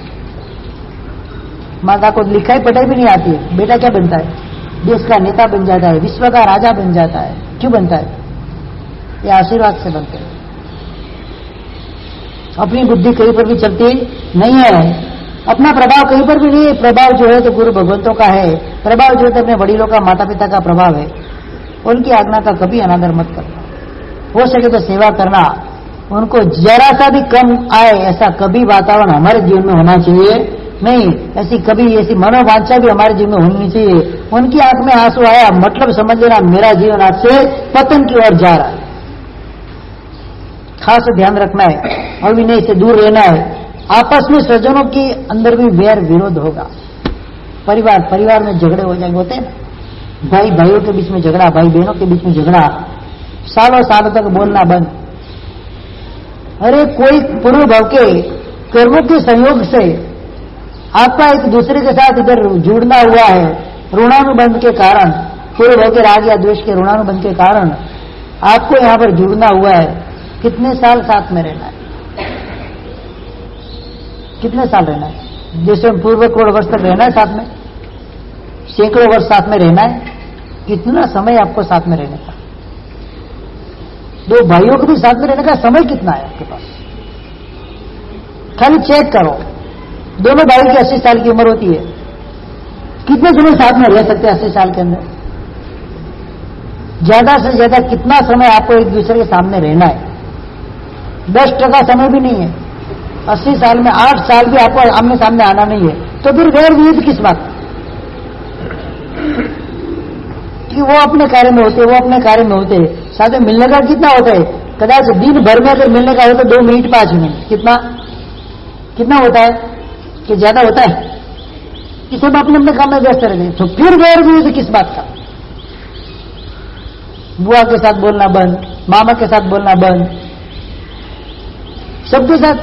माता को लिखाई पढ़ाई भी नहीं आती है, बेटा क्या बनता है? देश का नेता बन जाता है, विश्व का राजा बन जाता है। क्यों बनता है? ये आशीर्वाद से बनते हैं। अपनी बुद्धि कहीं पर भी चलती नहीं है, अपना प्रभाव कहीं पर भी नहीं है। प्रभाव जो है तो गुरु भगवंतों का है, प्रभाव जो है तो अपने वडीलों का, माता पिता का प्रभाव है। उनकी आज्ञा का कभी अनादर मत करना, हो सके तो सेवा करना। उनको जरा सा भी कम आए ऐसा कभी वातावरण हमारे जीवन में होना चाहिए नहीं। ऐसी कभी ऐसी मनोवांछा भी हमारे जीवन में होनी चाहिए। उनकी आंख में आंसू आया मतलब समझ लेना मेरा जीवन आज से पतन की ओर जा रहा है। खास ध्यान रखना है, अविनय से दूर रहना है। आपस में स्वजनों के अंदर भी वैर विरोध होगा। परिवार में झगड़े हो जाएंगे, होते हैं भाई भाइयों के बीच में झगड़ा, भाई बहनों के बीच में झगड़ा, सालों सालों तक बोलना बंद। अरे कोई पूर्व भाव के कर्मों के संयोग से आपका एक दूसरे के साथ इधर जुड़ना हुआ है, ऋणानुबंध के कारण, पूर्व भाव के राग या द्वेष के ऋणानुबंध के कारण आपको यहां पर जुड़ना हुआ है। कितने साल साथ में रहना है? कितने साल रहना है? जैसे पूर्व करोड़ वर्ष तक रहना है साथ में, सैकड़ों वर्ष साथ में रहना है। कितना समय आपको साथ में रहने का? दो भाइयों को भी साथ में रहने का समय कितना है आपके पास? खाली चेक करो, दोनों भाई की 80 साल की उम्र होती है, कितने समय साथ में रह सकते हैं 80 साल के अंदर? ज्यादा से ज्यादा कितना समय आपको एक दूसरे के सामने रहना है? 10% समय भी नहीं है। 80 साल में 8 साल भी आपको आमने सामने आना नहीं है, तो फिर गैर विरोध किस बात कि वो अपने कार्य में होते, वो अपने कार्य में होते। साथ में मिलने का कितना होता है? कदाच दिन भर में अगर मिलने का हो तो 2 मिनट 5 मिनट, कितना होता है कि ज्यादा होता है कि सब अपने अपने काम में व्यस्त रहते हैं। तो फिर गैर विरोध किस बात का? बुआ के साथ बोलना बंद, मामा के साथ बोलना बंद, सबके साथ,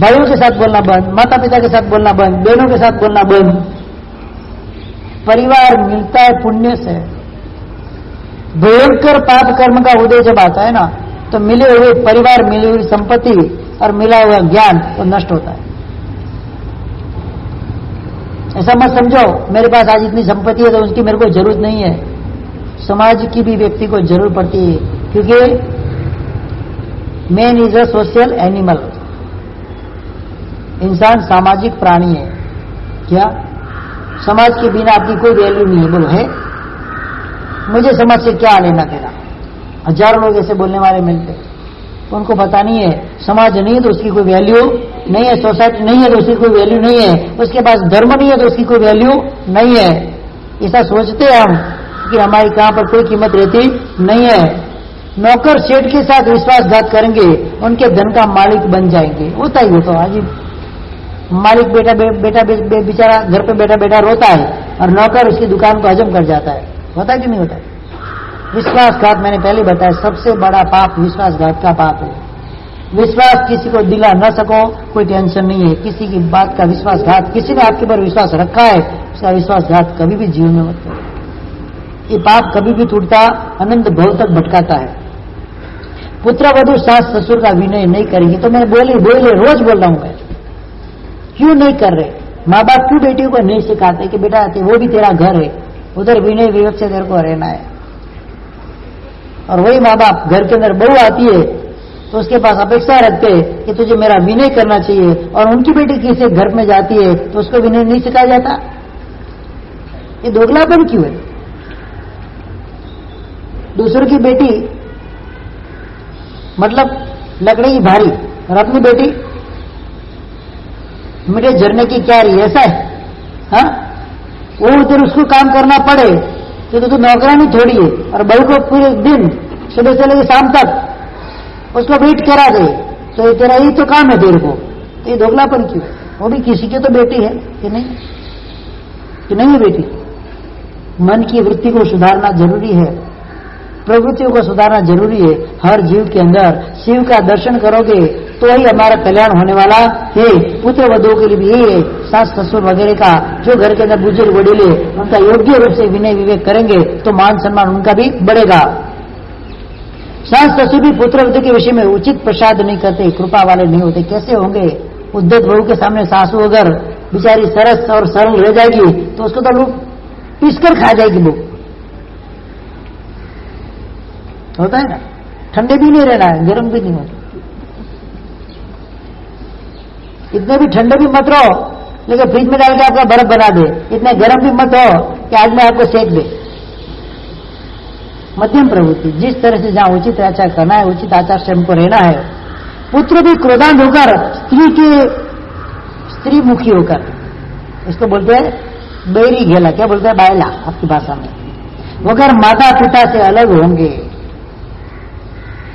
भाइयों के साथ बोलना बंद, माता पिता के साथ बोलना बंद, बहनों के साथ बोलना बंद। परिवार मिलता है पुण्य से। भयंकर पाप कर्म का उदय जब आता है ना, तो मिले हुए परिवार, मिली हुई संपत्ति और मिला हुआ ज्ञान तो नष्ट होता है। ऐसा मत समझो मेरे पास आज इतनी संपत्ति है तो उसकी मेरे को जरूरत नहीं है। समाज की भी व्यक्ति को जरूर पड़ती है, क्योंकि man is a social animal. इंसान सामाजिक प्राणी है। क्या? समाज के बिना आपकी कोई वैल्यू नहीं है। बोलो है? मुझे समाज से क्या लेना देना? हजारों लोग ऐसे बोलने वाले मिलते, तो उनको पता नहीं है समाज नहीं है तो उसकी कोई वैल्यू नहीं है, सोसाइटी नहीं है तो उसकी कोई वैल्यू नहीं है, उसके पास धर्म नहीं है तो उसकी कोई वैल्यू नहीं है। ऐसा सोचते हैं हम कि हमारी कहां पर कोई कीमत रहती नहीं है। नौकर सेठ के साथ विश्वासघात करेंगे, उनके धन का मालिक बन जाएंगे। होता ही हो तो आज मालिक बेटा बेचारा घर पे बैठा बैठा रोता है और नौकर उसकी दुकान को हजम कर जाता है। होता है कि नहीं होता? विश्वासघात मैंने पहले बताया, सबसे बड़ा पाप विश्वासघात का पाप है। विश्वास किसी को दिला न सको कोई टेंशन नहीं है, किसी की बात का विश्वासघात, किसी ने आपके पर विश्वास रखा है उसका विश्वासघात कभी भी जीवन में मत करो। ये पाप कभी भी टूटता अनंत भव तक भटकाता है। पुत्र वधु सास ससुर का विनय नहीं करेंगे तो मैं बोले रोज बोल रहा हूं मैं, क्यों नहीं कर रहे? माँ बाप क्यों बेटियों को नहीं सिखाते कि बेटा वो भी तेरा घर है, उधर विनय विवेक से तेरे को रहना है। और वही माँ बाप घर के अंदर बहू आती है तो उसके पास अपेक्षा रखते हैं कि तुझे मेरा विनय करना चाहिए, और उनकी बेटी किसी घर में जाती है तो उसको विनय नहीं सिखाया जाता। ये दोगलापन क्यों है? दूसरों की बेटी मतलब लकड़ी की भारी और अपनी बेटी मीठे झरने की क्यारी, ऐसा है? हाँ, वो उधर उसको काम करना पड़े तो नौकरानी थोड़ी है, और बहू को पूरे दिन सुबह से लेकर शाम तक उसको वेट करा दे, तो ये तेरा ही तो काम है तेरे को। तो ये दोगलापन क्यों? वो भी किसी की तो बेटी है कि नहीं? कि नहीं है बेटी? मन की वृत्ति को सुधारना जरूरी है, प्रवृत्तियों को सुधारना जरूरी है। हर जीव के अंदर शिव का दर्शन करोगे तो ही हमारा कल्याण होने वाला है। पुत्र वधुओं के लिए भी यही है, सास ससुर वगैरह का जो घर के अंदर बुजुर्ग वडीले उनका योग्य रूप से विनय विवेक करेंगे तो मान सम्मान उनका भी बढ़ेगा। सास ससुर भी पुत्र वधु के विषय में उचित प्रसाद नहीं करते, कृपा वाले नहीं होते। कैसे होंगे? उद्धत बहू के सामने सासू अगर बेचारी सरस और सरल रह जाएगी तो उसको तो लोग पीसकर खा जाएगी। वो होता है ना, ठंडे भी नहीं रहना है, गर्म भी नहीं होता। इतने भी ठंडे भी मत रहो लेकिन फ्रिज में डाल के आपका बर्फ बना दे, इतने गर्म भी मत हो कि आज मैं आपको सेक दे। मध्यम प्रवृत्ति, जिस तरह से जहां उचित आचार करना है उचित आचार से हमको रहना है। पुत्र भी क्रोधांत होकर स्त्री मुखी होकर, इसको बोलते हैं बैरी घेला, क्या बोलते हैं बायला आपकी भाषा में, वगर माता पिता से अलग होंगे।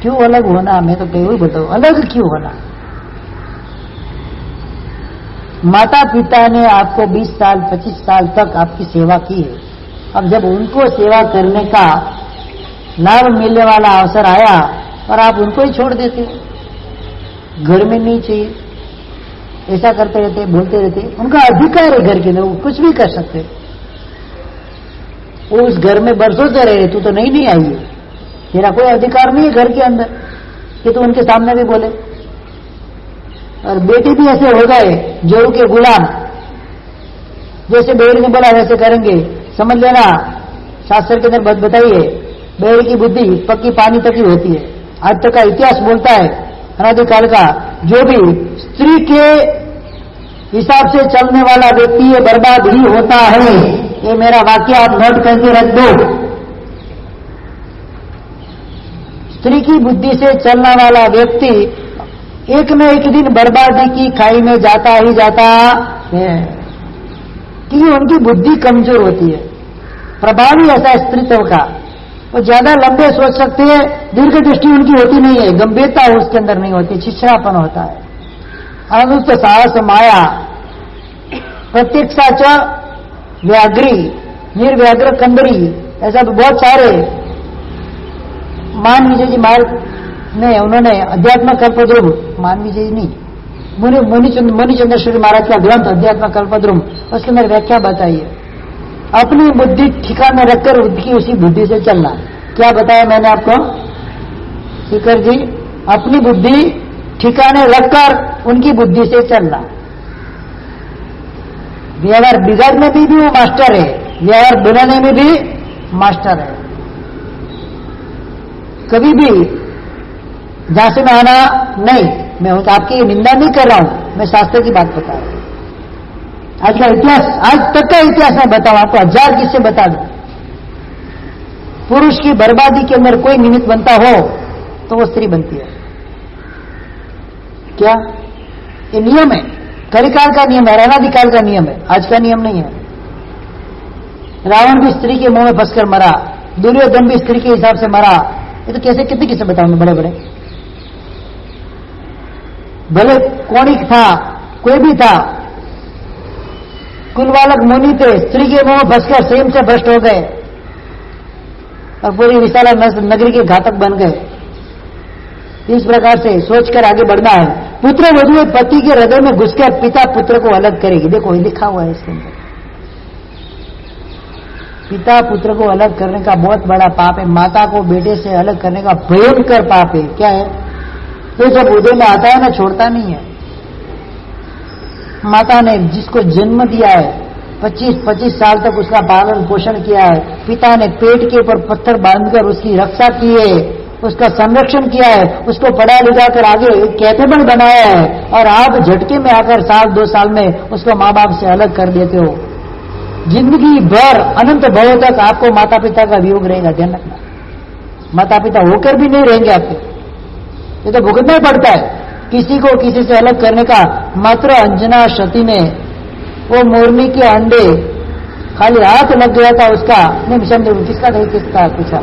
क्यों अलग होना? मैं तो वही बोलता हूं, अलग क्यों होना? माता पिता ने आपको 20 साल 25 साल तक आपकी सेवा की है। अब जब उनको सेवा करने का लाभ मिलने वाला अवसर आया और आप उनको ही छोड़ देते, घर में नहीं चाहिए, ऐसा करते रहते, बोलते रहते। उनका अधिकार है घर के अंदर, वो कुछ भी कर सकते। वो उस घर में बरसों से रहे, तू तो नहीं आई है, तेरा कोई अधिकार नहीं है घर के अंदर कि तू उनके सामने भी बोले। और बेटे भी ऐसे हो गए जोरू के गुलाम, जैसे बेरी ने बोला वैसे करेंगे। समझ लेना, शास्त्र के अंदर बताइए बेरी की बुद्धि पक्की पानी तक ही होती है। आज तक का इतिहास बोलता है अनादिकाल का, जो भी स्त्री के हिसाब से चलने वाला व्यक्ति ये बर्बाद ही होता है। ये मेरा वाक्य आप नोट करके रख दो। स्त्री की बुद्धि से चलने वाला व्यक्ति एक न एक दिन बर्बादी की खाई में जाता ही जाता है, क्योंकि उनकी बुद्धि कमजोर होती है। प्रभाव ही ऐसा है स्त्रीत्व का, वो ज्यादा लंबे सोच सकते हैं, दीर्घ दृष्टि उनकी होती नहीं है, गंभीरता उसके अंदर नहीं होती, छिछड़ापन होता है। अनुत साहस माया प्रत्यक्षाच व्याघ्री निर्व्याघ्र कंदरी, ऐसा तो बहुत सारे। मान विजय जी महाराज ने उन्होंने अध्यात्म कल्पद्रुम, मान विजय नहीं, मुनिचंद्रेश्वरी महाराज का ग्रंथ अध्यात्म कल्पद्रुम, उसके अंदर व्याख्या बताई है। अपनी बुद्धि ठिकाने रखकर उसकी उसी बुद्धि से चलना। क्या बताया मैंने आपको शिखर जी? अपनी बुद्धि ठिकाने रखकर उनकी बुद्धि से चलना। व्यवहार बिगाड़ने में भी वो मास्टर है, व्यवहार बनाने में भी मास्टर है। कभी भी झांसे में आना नहीं। मैं आपकी निंदा नहीं कर रहा हूं, मैं शास्त्र की बात बता रहा हूं। आज का इतिहास, आज तक का इतिहास मैं बताऊं आपको, 1000 किस्से बता दूं। पुरुष की बर्बादी के अंदर कोई निमित्त बनता हो तो वो स्त्री बनती है। क्या? ये नियम है, कलिकाल का नियम है, अनादिकाल का नियम है, आज का नियम नहीं है। रावण भी स्त्री के मुंह में फंसकर मरा, दुर्योधन भी स्त्री के हिसाब से मरा। ये तो कैसे, कितने किस्से बताऊं मैं, बड़े बड़े। भले कौणिक था, कोई भी था, कुलवालक मुनि थे, स्त्री के मुंह में फंसकर सेम से भ्रष्ट हो गए और पूरी विशाला नगरी के घातक बन गए। इस प्रकार से सोचकर आगे बढ़ना है। पुत्र वधु पति के हृदय में घुसकर पिता पुत्र को अलग करेगी। देखो ये लिखा हुआ है इसके अंदर, पिता पुत्र को अलग करने का बहुत बड़ा पाप है, माता को बेटे से अलग करने का भयंकर पाप है। क्या है? तो जब उदय में आता है ना, छोड़ता नहीं है। माता ने जिसको जन्म दिया है, 25-25 साल तक उसका पालन पोषण किया है, पिता ने पेट के ऊपर पत्थर बांधकर उसकी रक्षा की है, उसका संरक्षण किया है, उसको पढ़ा लिखा कर आगे कैपेबल बनाया है, और आप झटके में आकर 1-2 साल में उसको माँ बाप से अलग कर देते हो। जिंदगी भर अनंत भव तक आपको माता पिता का वियोग रहेगा, ध्यान रखना। माता पिता होकर भी नहीं रहेंगे आपके, ये तो भुगतना ही पड़ता है। किसी को किसी से अलग करने का, मात्र अंजना सती ने वो मोरनी के अंडे, खाली हाथ लग गया था उसका, नहीं समझे किसका नहीं, किसका पूछा,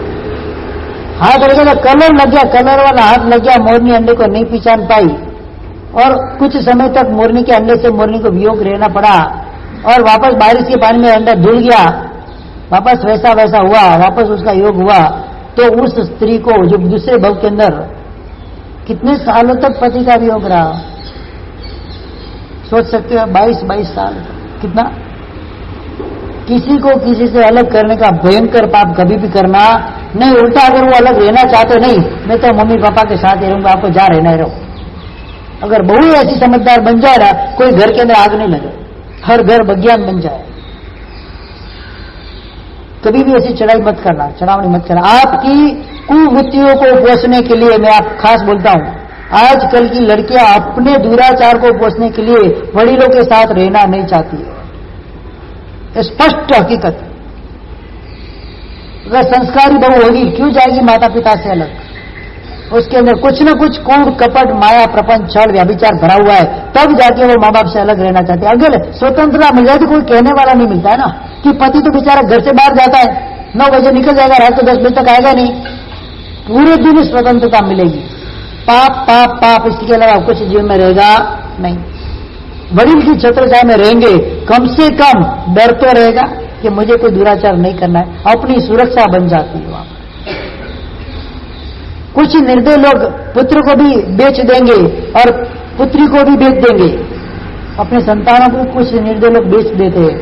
हाथ लग गया, कलर लग गया, कलर वाला हाथ लग गया, मोरनी अंडे को नहीं पहचान पाई और कुछ समय तक मोरनी के अंडे से मोरनी को वियोग रहना पड़ा, और वापस बारिश के पानी में अंडा धुल गया, वापस वैसा वैसा हुआ, वापस उसका योग हुआ। तो उस स्त्री को जो दूसरे भव के अंदर कितने सालों तक पति का वियोग रहा, सोच सकते हो? 22 साल, कितना। किसी को किसी से अलग करने का भयंकर पाप कभी भी करना नहीं। उल्टा अगर वो अलग रहना चाहते, नहीं मैं तो मम्मी पापा के साथ ही रहूंगा, आपको जा रहना ही रहो। अगर बहू ऐसी समझदार बन जाए ना, कोई घर के अंदर आग नहीं लगे, हर घर बगियान बन जाए। कभी भी ऐसी चढ़ाई मत करना, चढ़ावनी मत करना। आपकी कुवृत्तियों को पोषने के लिए मैं आप खास बोलता हूं, आजकल की लड़कियां अपने दुराचार को पोषने के लिए वडीलों के साथ रहना नहीं चाहती है, स्पष्ट हकीकत। अगर संस्कारी बहू होगी, क्यों जाएगी माता पिता से अलग? उसके अंदर कुछ न कुछ कूड़ कपट माया प्रपंच छल व्यभिचार भरा हुआ है, तब जाके वो माँ बाप से अलग रहना चाहते हैं। अगर स्वतंत्रता मिल जाए तो कोई कहने वाला नहीं मिलता है ना, कि पति तो बेचारा घर से बाहर जाता है, 9 बजे निकल जाएगा, रात को 10 बजे तक आएगा नहीं, पूरे दिन स्वतंत्रता मिलेगी। पाप पाप पाप, इसके अलावा कुछ जीवन में रहेगा नहीं। वडील की छत्रछाया में रहेंगे, कम से कम डर तो रहेगा कि मुझे कोई दुराचार नहीं करना है, अपनी सुरक्षा बन जाती है वहां। कुछ निर्दय लोग पुत्र को भी बेच देंगे और पुत्री को भी बेच देंगे, अपने संतानों को कुछ निर्दय लोग बेच देते हैं,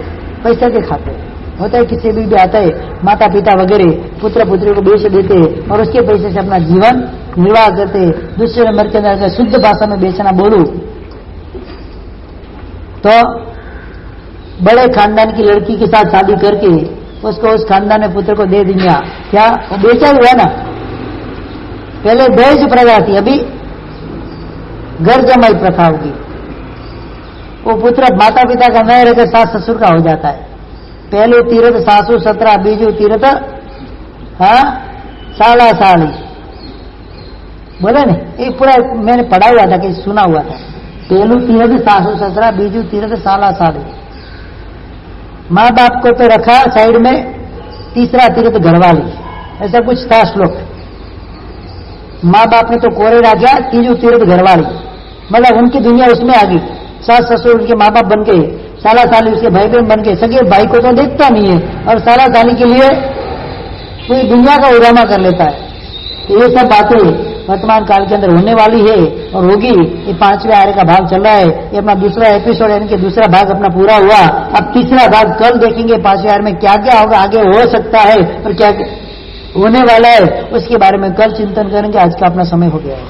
पैसे के खाते हैं। होता है किसी भी आता है, माता पिता वगैरह पुत्र पुत्री को बेच देते और उसके पैसे से अपना जीवन निर्वाह करते। दूसरे नंबर के अंदर शुद्ध भाषा में बेचना बोलूं तो बड़े खानदान की लड़की के साथ शादी करके उसको उस खानदान में पुत्र को दे दिया, क्या वो बेचा हुआ ना। पहले दहेज प्रथा थी, अभी घर जमाई प्रथा होगी। वो पुत्र माता पिता का न रहकर सास ससुर का हो जाता है। पहले तीर्थ सासू 17, बीजू तीर्थ साला साली, बोले ना, ये पूरा मैंने पढ़ा हुआ था कि सुना हुआ था। पहलू तीर्थ सासू 17, बीजू तीर्थ साला साली। माँ बाप को तो रखा साइड में, तीसरा तीर्थ घरवाली, ऐसा कुछ था श्लोक। माँ बाप ने तो कोरे रखा, तीजू तीर्थ घरवाली, मतलब उनकी दुनिया उसमें आ गई। सास ससुर उनके माँ बाप बन गए, साला साली उसके भाई बहन बन गए। सगे भाई को तो देखता नहीं है और साला साली के लिए पूरी दुनिया का उड़ामा कर लेता है। तो ये सब बातें वर्तमान काल के अंदर होने वाली है और होगी। ये 5वें आर्य का भाग चल रहा है, ये अपना दूसरा एपिसोड यानी कि दूसरा भाग अपना पूरा हुआ। अब तीसरा भाग कल देखेंगे 5वें आर्य में क्या क्या होगा, आगे हो सकता है और क्या होने वाला है, उसके बारे में कल चिंतन करेंगे। आज का अपना समय हो गया है।